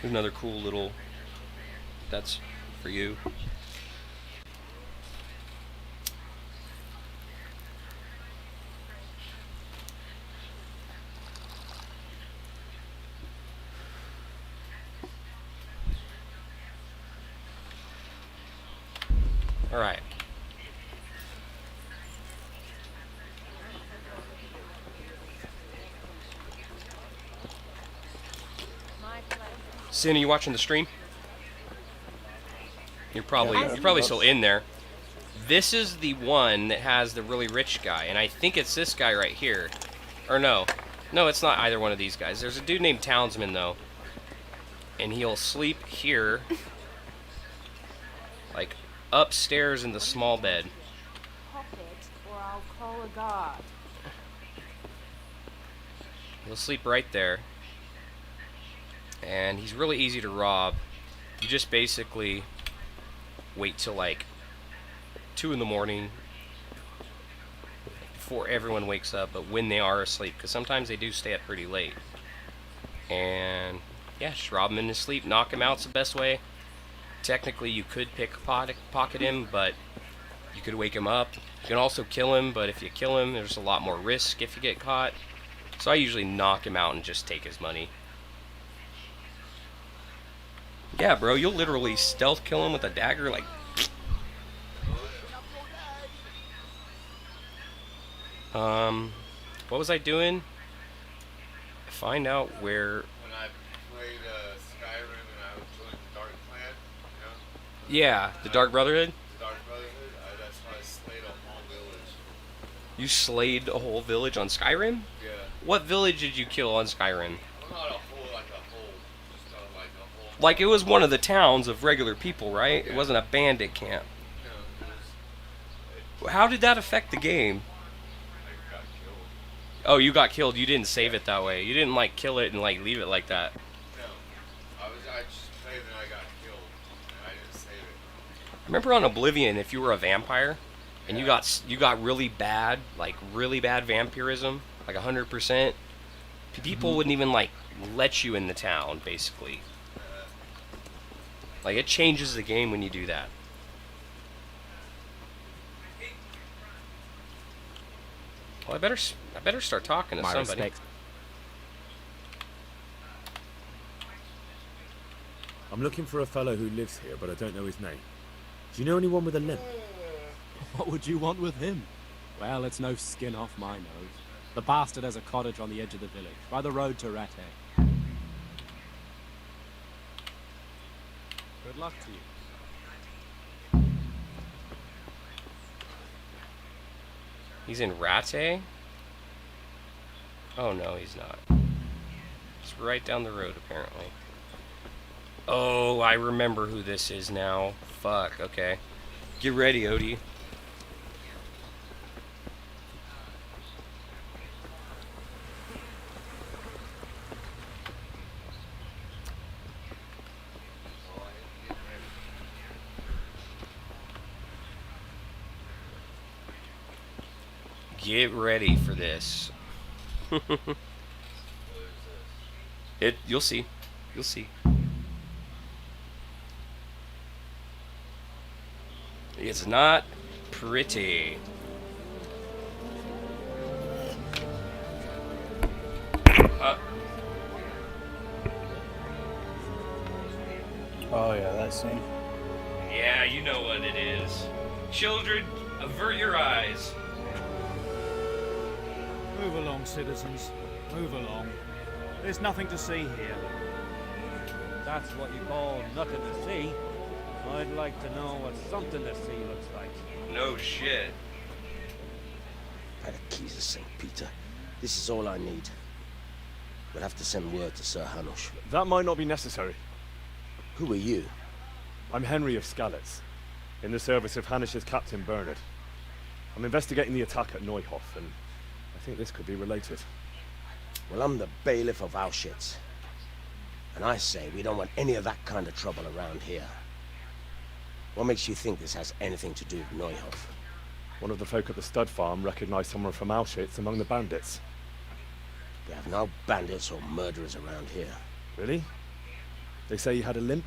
Here's another cool little. That's for you. All right. Sin, are you watching the stream? You're probably still in there. This is the one that has the really rich guy, and I think it's this guy right here. Or no, it's not either one of these guys. There's a dude named Townsman though, and he'll sleep here, like upstairs in the small bed. Pop it, or I'll call a guard. He'll sleep right there. And he's really easy to rob. You just basically wait till like 2 in the morning before everyone wakes up, but when they are asleep, because sometimes they do stay up pretty late. And yeah, just rob him in his sleep, knock him out's the best way. Technically you could pickpocket him, but you could wake him up. You can also kill him, but if you kill him, there's a lot more risk if you get caught. So I usually knock him out and just take his money. Yeah, bro, you'll literally stealth kill him with a dagger, like. What was I doing? Find out where. When I played Skyrim and I joined the Dark Clan, you know? Yeah, the Dark Brotherhood. The Dark Brotherhood. That's when I slayed a whole village. You slayed a whole village on Skyrim? Yeah. What village did you kill on Skyrim? Well, not a whole, like a whole, just kind of like a whole. Like it was one of the towns of regular people, right? It wasn't a bandit camp. No, it was How did that affect the game? I got killed. Oh, you got killed. You didn't save it that way. You didn't like kill it and like leave it like that. No. I just played and I got killed. And I didn't save it. Remember on Oblivion, if you were a vampire and you got really bad, like really bad vampirism, like 100%, people wouldn't even like let you in the town, basically. Like it changes the game when you do that. Well, I better start talking to My somebody. respects. I'm looking for a fellow who lives here, but I don't know his name. Do you know anyone with a limp? What would you want with him? Well, it's no skin off my nose. The bastard has a cottage on the edge of the village, by the road to Rattay. Good luck to you. He's in Rattay? Oh no, he's not. It's right down the road, apparently. Oh, I remember who this is now. Fuck, okay. Get ready, Odie. Get ready for this. You'll see. You'll see. It's not pretty. Oh yeah, that scene. Yeah, you know what it is. Children, avert your eyes. Move along, citizens. Move along. There's nothing to see here. That's what you call nothing to see. I'd like to know what something to see looks like. No shit. By the keys of St. Peter, this is all I need. We'll have to send word to Sir Hanush. That might not be necessary. Who are you? I'm Henry of Skalitz, in the service of Hanush's Captain Bernard. I'm investigating the attack at Neuhof, and I think this could be related. Well, I'm the bailiff of Auschwitz. And I say we don't want any of that kind of trouble around here. What makes you think this has anything to do with Neuhof? One of the folk at the stud farm recognized someone from Auschwitz among the bandits. We have no bandits or murderers around here. Really? They say he had a limp?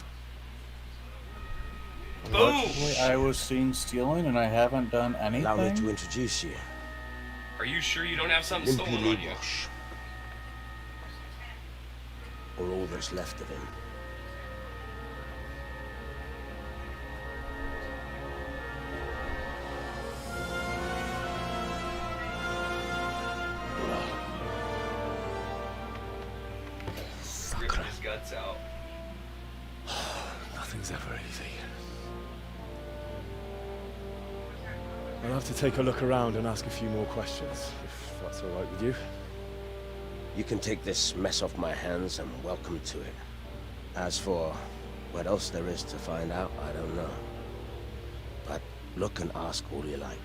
Unfortunately, I was seen stealing and I haven't done anything. Allow me to introduce you. Are you sure you don't have something Limpy stolen on you? Libosh. Or all that's left of him. Ripping his guts out. Nothing's ever easy. I'll have to take a look around and ask a few more questions, if that's all right with you. You can take this mess off my hands and welcome to it. As for what else there is to find out, I don't know. But look and ask all you like.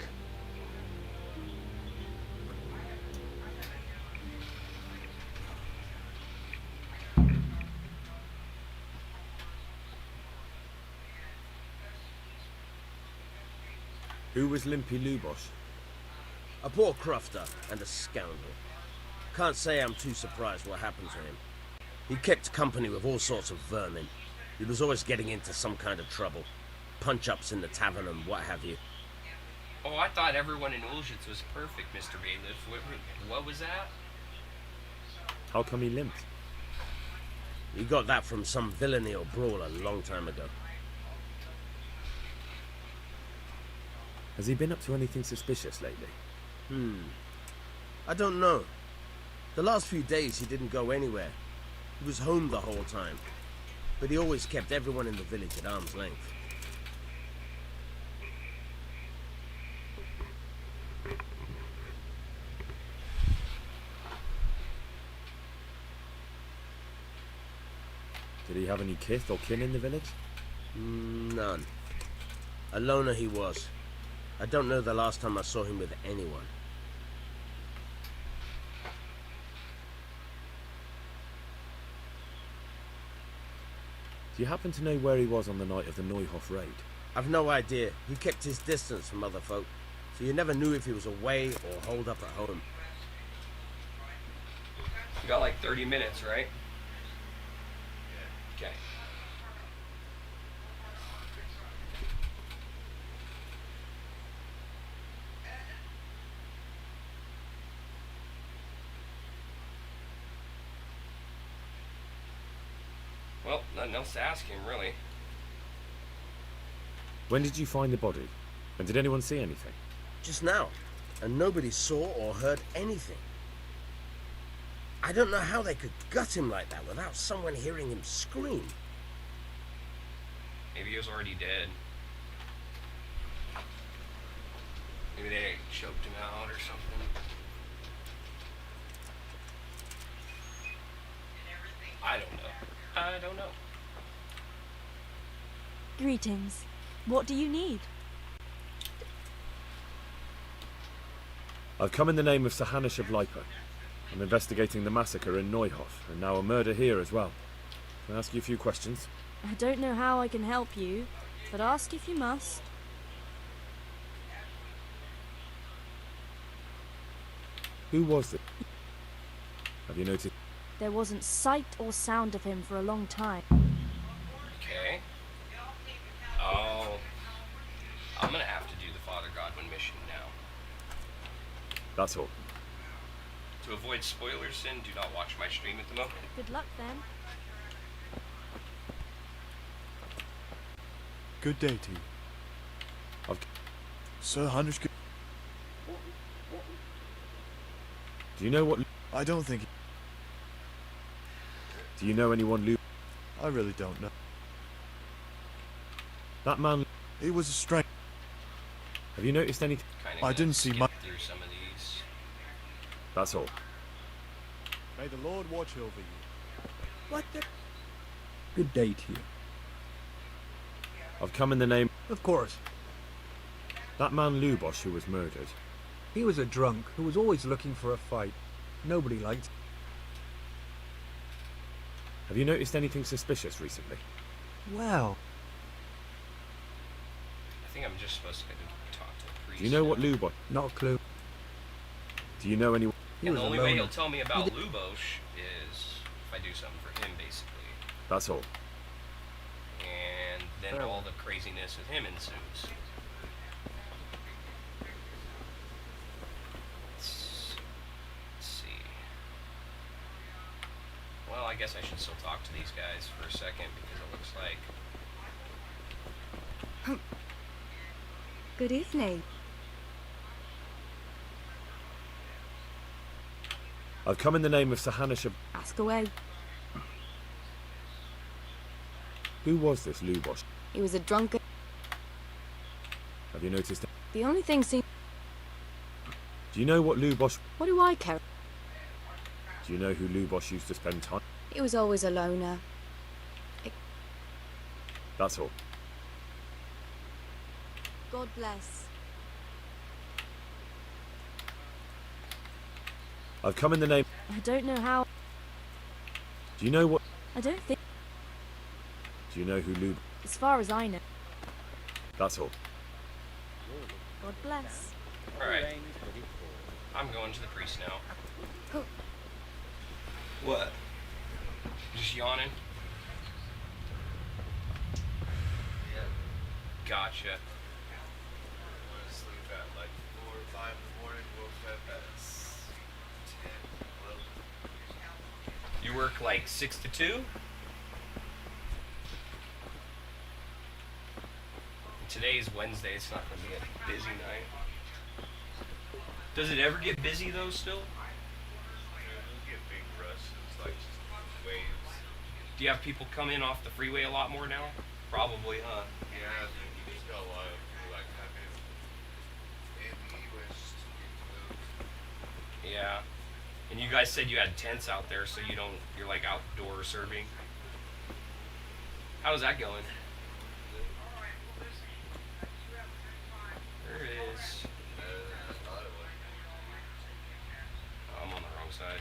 Who was Limpy Lubosh? A poor crofter and a scoundrel. Can't say I'm too surprised what happened to him. He kept company with all sorts of vermin. He was always getting into some kind of trouble. Punch-ups in the tavern and what have you. Oh, I thought everyone in Uljitz was perfect, Mr. Bailiff. What was that? How come he limped? He got that from some villainy or brawl a long time ago. Has he been up to anything suspicious lately? I don't know. The last few days he didn't go anywhere. He was home the whole time. But he always kept everyone in the village at arm's length. Did he have any kith or kin in the village? None. A loner he was. I don't know the last time I saw him with anyone. Do you happen to know where he was on the night of the Neuhof raid? I've no idea. He kept his distance from other folk, so you never knew if he was away or holed up at home. You got like 30 minutes, right? Okay. Well, nothing else to ask him, really. When did you find the body? And did anyone see anything? Just now, and nobody saw or heard anything. I don't know how they could gut him like that without someone hearing him scream. Maybe he was already dead. Maybe they choked him out or something. I don't know. I don't know. Greetings. What do you need? I've come in the name of Sir Hanush of Lipa. I'm investigating the massacre in Neuhof, and now a murder here as well. Can I ask you a few questions? I don't know how I can help you, but ask if you must. Who was it? Have you noticed? There wasn't sight or sound of him for a long time. Okay. Oh. I'm gonna have to do the Father Godwin mission now. That's all. To avoid spoilers, Sin, do not watch my stream at the moment. Good luck then. Good day to you. Sir Hanush. Do you know what? I don't think. Do you know anyone Lu? I really don't know. That man. He was a stranger. Have you noticed anything? I didn't see much. Through some of these. That's all. May the Lord watch over you. What the? Good day to you. I've come in the name. Of course. That man Lubosh who was murdered. He was a drunk who was always looking for a fight. Nobody liked him. Have you noticed anything suspicious recently? Well. I think I'm just supposed to talk to the priest. Do you know what Lubosh? Not a clue. Do you know anyone? And the only way he'll tell me about Lubosh is if I do something for him, basically. That's all. And then all the craziness with him ensues. Let's see. Well, I guess I should still talk to these guys for a second because it looks like... Good evening. I've come in the name of Sir Hanush of... Ask away. Who was this Lubosh? He was a drunkard. Have you noticed? The only thing seemed... Do you know what Lubosh... What do I care? Do you know who Lubosh used to spend time? He was always a loner. That's all. God bless. I've come in the name... I don't know how... Do you know what... I don't think... Do you know who Lub... As far as I know. That's all. God bless. Alright. I'm going to the priest now. What? Just yawning? Yeah. Gotcha. I want to sleep at like 4 or 5 in the morning, woke up at 10, 11. You work like 6 to 2? Today's Wednesday, it's not going to be a busy night. Does it ever get busy though still? You'll get big rushes, like just waves. Do you have people come in off the freeway a lot more now? Probably, huh? Yeah, you just got a lot of people like come in the West to get Yeah. And you guys said you had tents out there, so you're like outdoor serving. How's that going? There it is. side.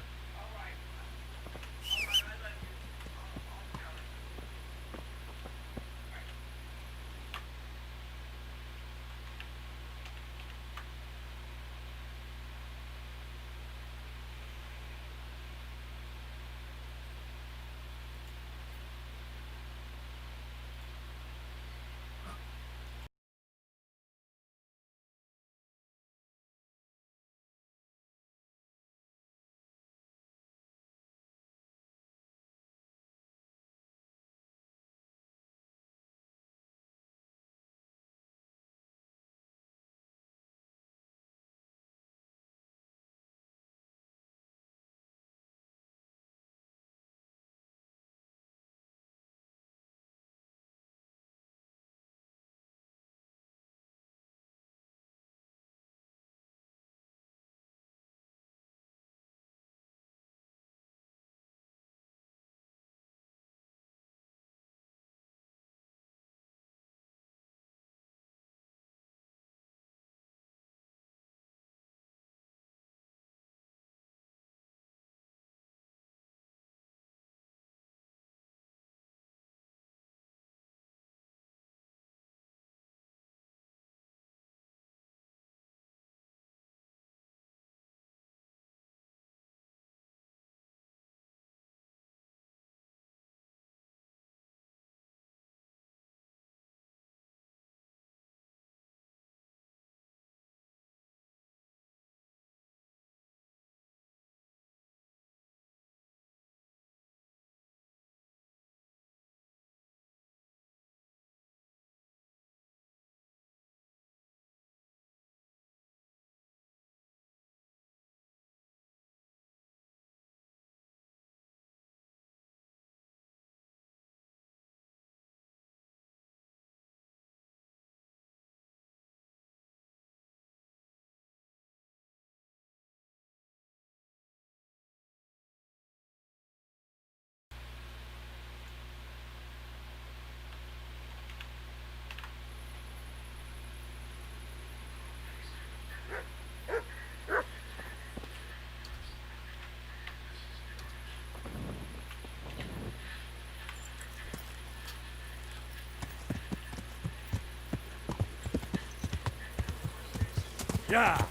Yeah.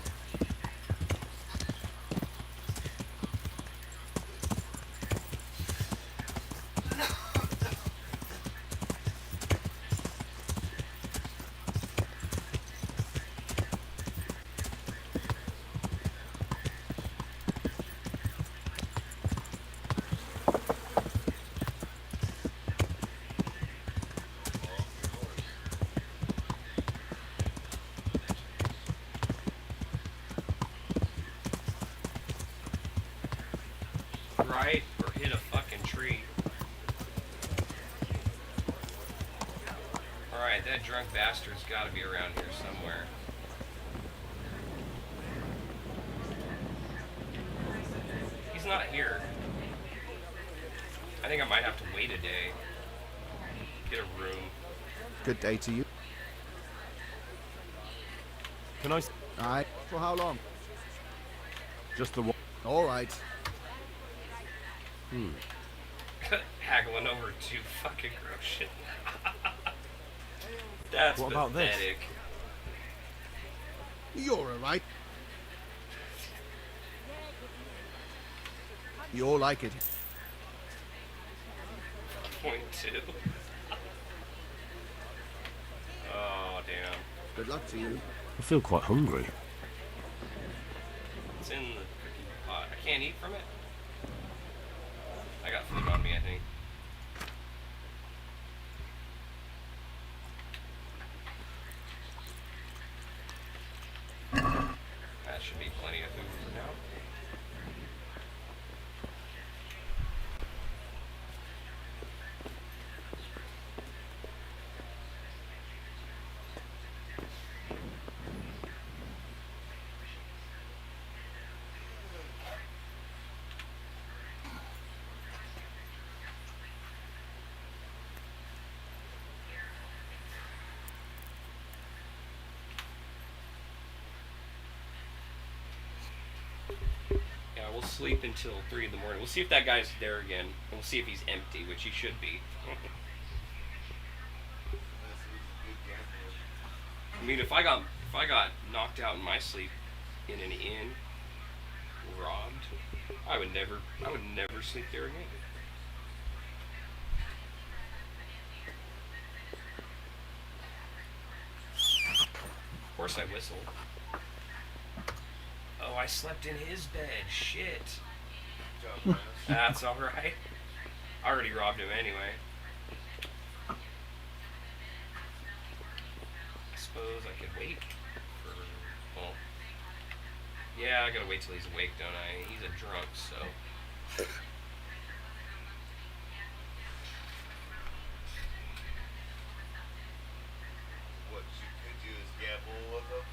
Right, or hit a fucking tree. Alright, that drunk bastard's gotta be around here somewhere. He's not here. I think I might have to wait a day. Get a room. Good day to you. Can I? Aye. For how long? Just the one. All right. Haggling over two fucking gross shit. That's What about this? pathetic. You're all right. You'll like it. Point two. Oh damn. Good luck to you. I feel quite hungry. It's in the cookie pot. I can't eat from it. I got food on me, I think. That should be plenty of food for now. sleep until 3 in the morning. We'll see if that guy's there again. And we'll see if he's empty, which he should be. I mean, if I got knocked out in my sleep in an inn, robbed, I would never sleep there again. Of course I whistled. Oh, I slept in his bed. Shit. That's alright. I already robbed him anyway. I suppose I could wait for... Well... Yeah, I gotta wait till he's awake, don't I? He's a drunk, so... What you could do is gamble with them.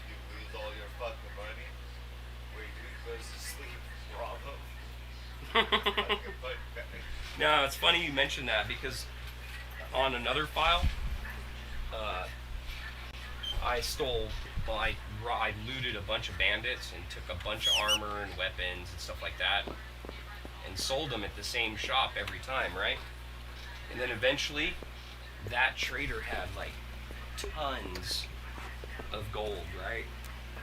If you lose all your fucking money, where he goes to sleep, rob him. No, it's funny you mentioned that because on another file, I looted a bunch of bandits and took a bunch of armor and weapons and stuff like that and sold them at the same shop every time, right? And then eventually, that trader had like tons of gold, right?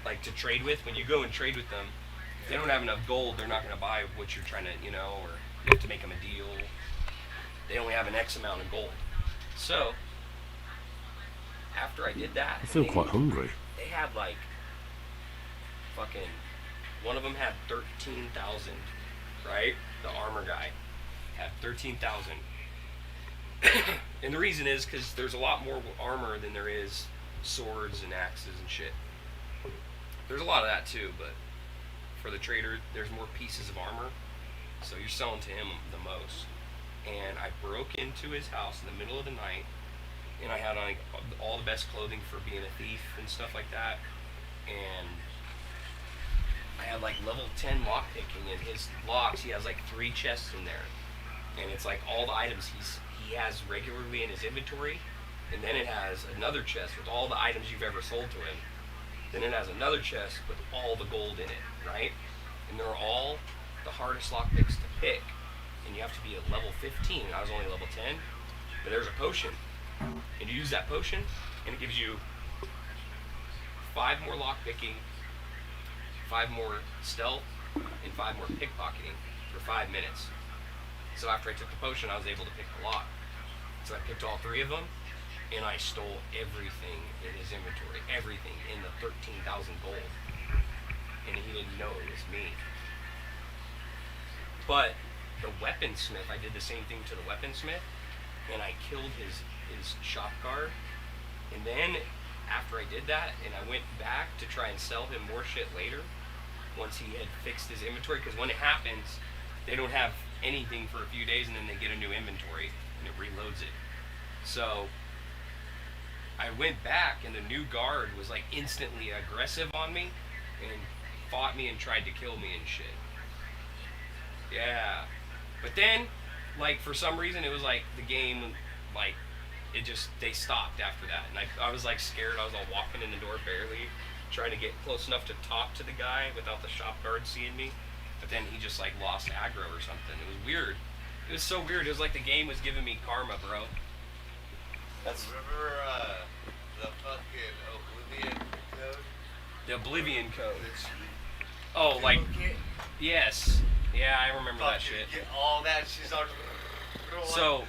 Like to trade with. When you go and trade with them, if they don't have enough gold, they're not going to buy what you're trying to, or you have to make them a deal. They only have an X amount of gold. So, after I did that, I feel quite hungry. They had like fucking, one of them had 13,000, right? The armor guy had 13,000. And the reason is because there's a lot more armor than there is swords and axes and shit. There's a lot of that too, but for the trader, there's more pieces of armor, so you're selling to him the most. And I broke into his house in the middle of the night, and I had like all the best clothing for being a thief and stuff like that, and I had like level 10 lock picking. In his locks, he has like 3 chests in there, and it's like all the items he has regularly in his inventory, and then it has another chest with all the items you've ever sold to him. Then it has another chest with all the gold in it, right? And they're all the hardest lockpicks to pick. And you have to be at level 15. I was only level 10. But there's a potion. And you use that potion, and it gives you 5 more lockpicking, 5 more stealth, and 5 more pickpocketing for 5 minutes. So after I took the potion, I was able to pick the lock. So I picked all 3 of them, and I stole everything in his inventory, everything in the 13,000 gold. And he didn't know it was me. But the weaponsmith, I did the same thing to the weaponsmith, and I killed his shop guard. And then after I did that, and I went back to try and sell him more shit later, once he had fixed his inventory, because when it happens, they don't have anything for a few days, and then they get a new inventory, and it reloads it. So I went back, and the new guard was like instantly aggressive on me and fought me and tried to kill me and shit. Yeah. But then, like, for some reason, it was like the game, like, they stopped after that. And I was like scared. I was all walking in the door barely, trying to get close enough to talk to the guy without the shop guard seeing me. But then he just like lost aggro or something. It was weird. It was so weird. It was like the game was giving me karma, bro. Remember the fucking Oblivion code? The Oblivion code. Oh, like, yes. Yeah, I remember that shit. Get all that shit's on. So,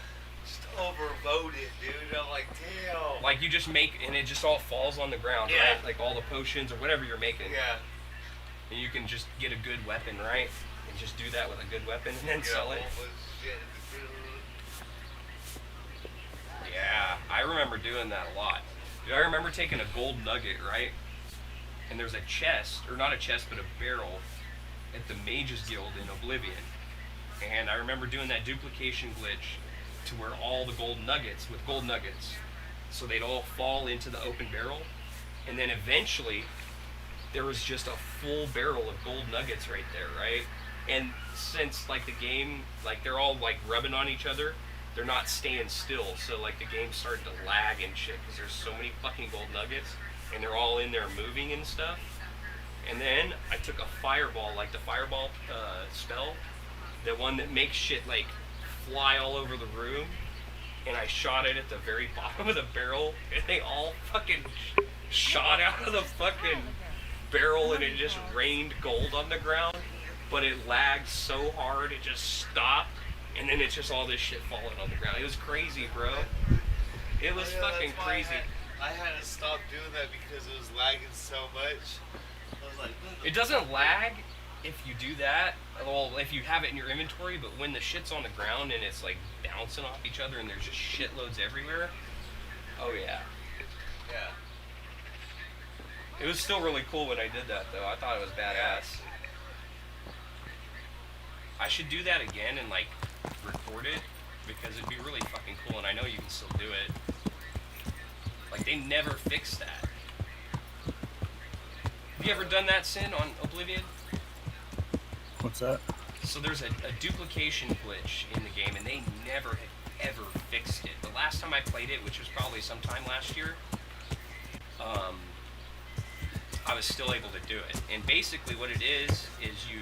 just overvoted, dude. I'm like, damn. Like you just make, and it just all falls on the ground, Yeah. right? Like all the potions or whatever you're making. Yeah. And you can just get a good weapon, right? And just do that with a good weapon and then sell it. Yeah, I remember doing that a lot. Dude, I remember taking a gold nugget, right? And there's a chest, or not a chest, but a barrel at the Mages Guild in Oblivion. And I remember doing that duplication glitch to where all the gold nuggets, with gold nuggets, so they'd all fall into the open barrel. And then eventually, there was just a full barrel of gold nuggets right there, right? And since, like, the game, like, they're all, like, rubbing on each other, they're not staying still. So, like, the game's starting to lag and shit because there's so many fucking gold nuggets, and they're all in there moving and stuff. And then I took a fireball, like the fireball spell, the one that makes shit like fly all over the room, and I shot it at the very bottom of the barrel, and they all fucking shot out of the fucking barrel, and it just rained gold on the ground. But it lagged so hard, it just stopped, and then it's just all this shit falling on the ground. It was crazy, bro. It was fucking crazy. I had to stop doing that because it was lagging so much. I was like, It doesn't lag if you do that, well, if you have it in your inventory, but when the shit's on the ground and it's like bouncing off each other and there's just shitloads everywhere, oh yeah. Yeah. It was still really cool when I did that, though. I thought it was badass. I should do that again and like record it, because it'd be really fucking cool, and I know you can still do it. Like, they never fixed that. Have you ever done that, Sin, on Oblivion? What's that? So there's a duplication glitch in the game, and they never had ever fixed it. The last time I played it, which was probably sometime last year, I was still able to do it. And basically what it is you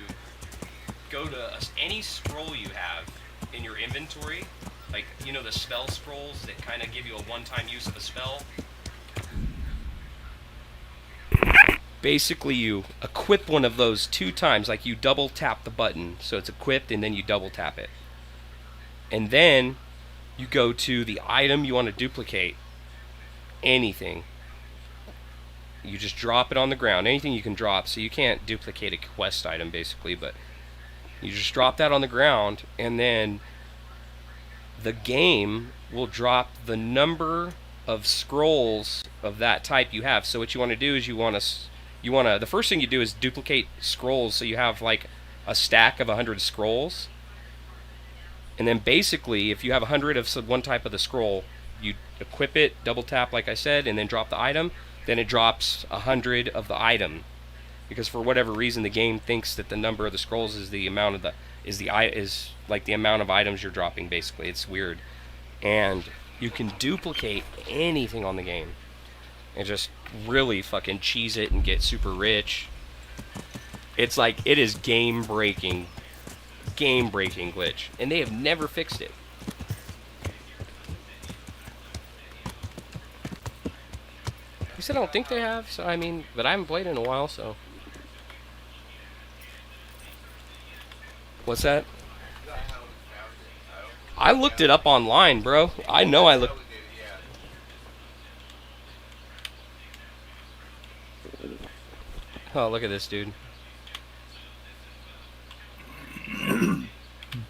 go to any scroll you have in your inventory, like, you know, the spell scrolls that kind of give you a one-time use of a spell. Basically, you equip one of those 2 times, like you double tap the button, so it's equipped, and then you double tap it. And then you go to the item you want to duplicate, anything. You just drop it on the ground, anything you can drop, so you can't duplicate a quest item, basically, but you just drop that on the ground, and then the game will drop the number of scrolls of that type you have. So what you want to do is the first thing you do is duplicate scrolls, so you have like a stack of 100 scrolls. And then basically, if you have 100 of one type of the scroll, you equip it, double tap like I said, and then drop the item. Then it drops 100 of the item, because for whatever reason the game thinks that the number of the scrolls is the amount of is like the amount of items you're dropping. Basically, it's weird, and you can duplicate anything on the game and just really fucking cheese it and get super rich. It's like, it is game breaking glitch, and they have never fixed it. He said I don't think they have, so I mean, but I haven't played in a while, so. What's that? I looked it up online, bro. I know I looked. Oh, look at this dude.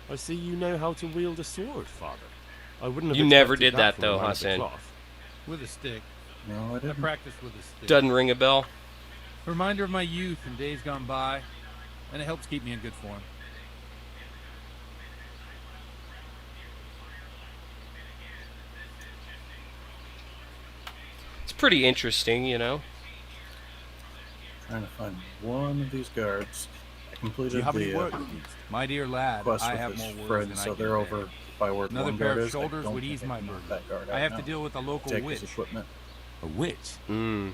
I see you know how to wield a sword, Father. I wouldn't have. You never expected did that from though, a man of the Hassan. cloth. With a stick. No, I I didn't. practice with a stick. Doesn't ring a bell. Reminder of my youth and days gone by, and it helps keep me in good form. It's pretty interesting, you know. Trying to find one of these guards. I completed Do you have any the work? My dear lad, quest I with have his more words friends, than so I can they're bear. over by where Another one pair guard of is. I shoulders don't would think ease I my can move burden. that guard I out have now. to deal with a local Take witch. his equipment. A witch? Mm.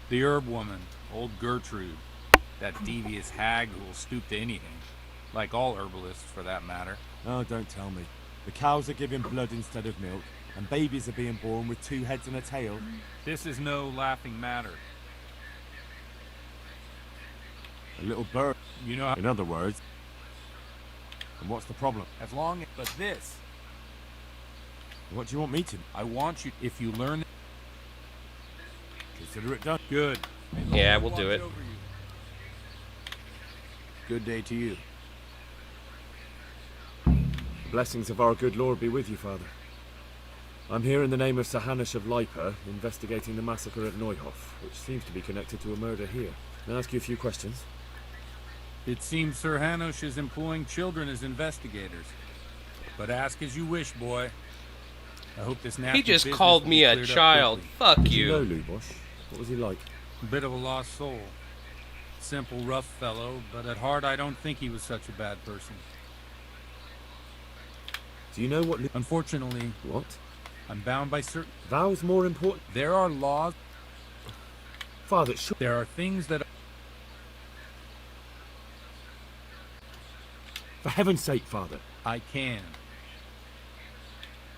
The herb woman, old Gertrude. That devious hag who will stoop to anything. Like all herbalists, for that matter. Oh, don't tell me. The cows are giving blood instead of milk, and babies are being born with 2 heads and a tail. This is no laughing matter. A little bird. You know how... In other words. And what's the problem? As long as... But this... What do you want me to? I want you... If you learn... Consider it done. Good. Yeah, we'll do it. Good day to you. The blessings of our good Lord be with you, Father. I'm here in the name of Sir Hanush of Lipa, investigating the massacre at Neuhof, which seems to be connected to a murder here. Can I ask you a few questions? It seems Sir Hanush is employing children as investigators. But ask as you wish, boy. I hope this nasty He just business called will me be a cleared up child. quickly. Fuck Did you know you. Lubosh? What was he like? A bit of a lost soul. Simple, rough fellow, but at heart I don't think he was such a bad person. Do you know what... Unfortunately, What? I'm bound by certain... Vows more important? There are laws. Father, There are things that... For heaven's sake, Father. I can.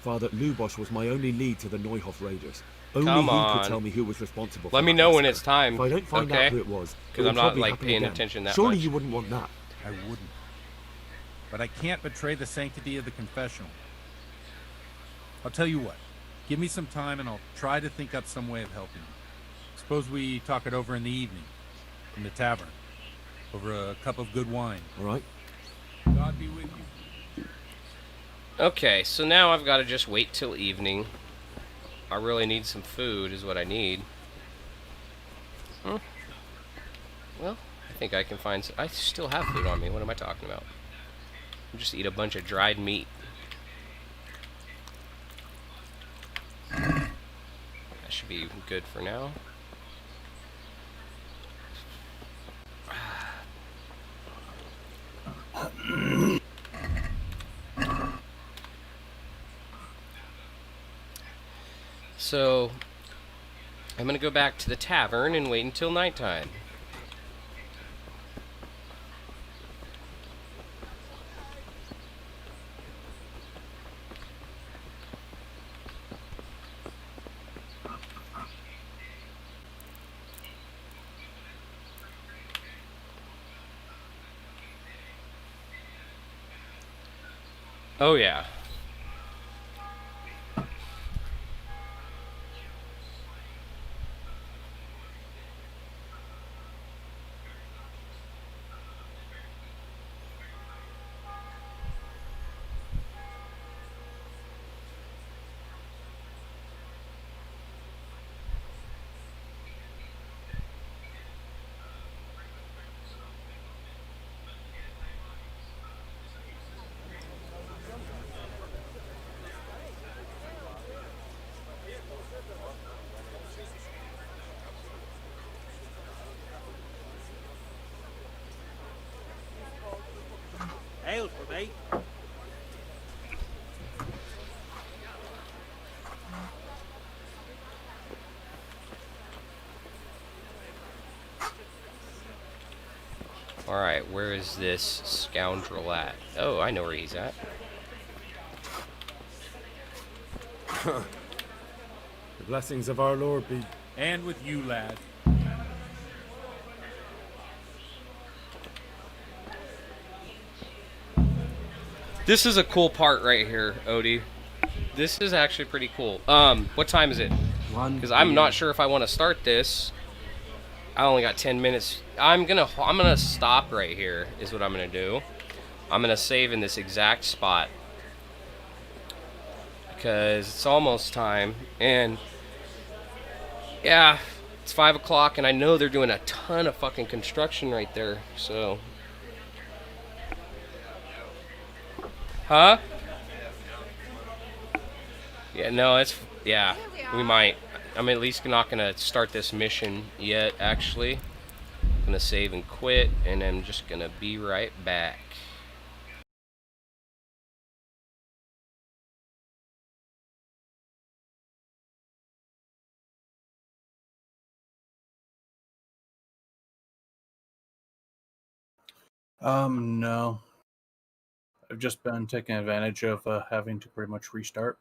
Father, Lubosh was my only lead to the Neuhof raiders. Only Come he on. could tell me who was responsible for Let me that know when massacre. it's time, If I don't find okay? out who it was, Because it I'm will not probably like happen paying again. attention that Surely much. you wouldn't want that. I wouldn't. But I can't betray the sanctity of the confessional. I'll tell you what. Give me some time and I'll try to think up some way of helping you. Suppose we talk it over in the evening. In the tavern. Over a cup of good wine. All right. God be with you. Okay, so now I've got to just wait till evening. I really need some food is what I need. Well, I think I can find some. I still have food on me. What am I talking about? I'll just eat a bunch of dried meat. That should be good for now. So, I'm going to go back to the tavern and wait until nighttime. Oh yeah. Ale for me. Alright, where is this scoundrel at? Oh, I know where he's at. The blessings of our Lord be... And with you, lad. This is a cool part right here, Odie. This is actually pretty cool. What time is it? Because I'm not sure if I want to start this. I only got 10 minutes. I'm gonna stop right here. Is what I'm gonna do. I'm gonna save in this exact spot because it's almost time, and yeah, it's 5 o'clock, and I know they're doing a ton of fucking construction right there. So. Huh? Yeah, no, yeah, we might. I'm at least not gonna start this mission yet, actually. I'm gonna save and quit, and I'm just gonna be right back. No. I've just been taking advantage of having to pretty much restart.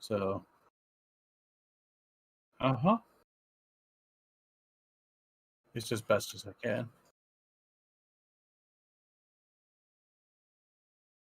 So. It's as best as I can.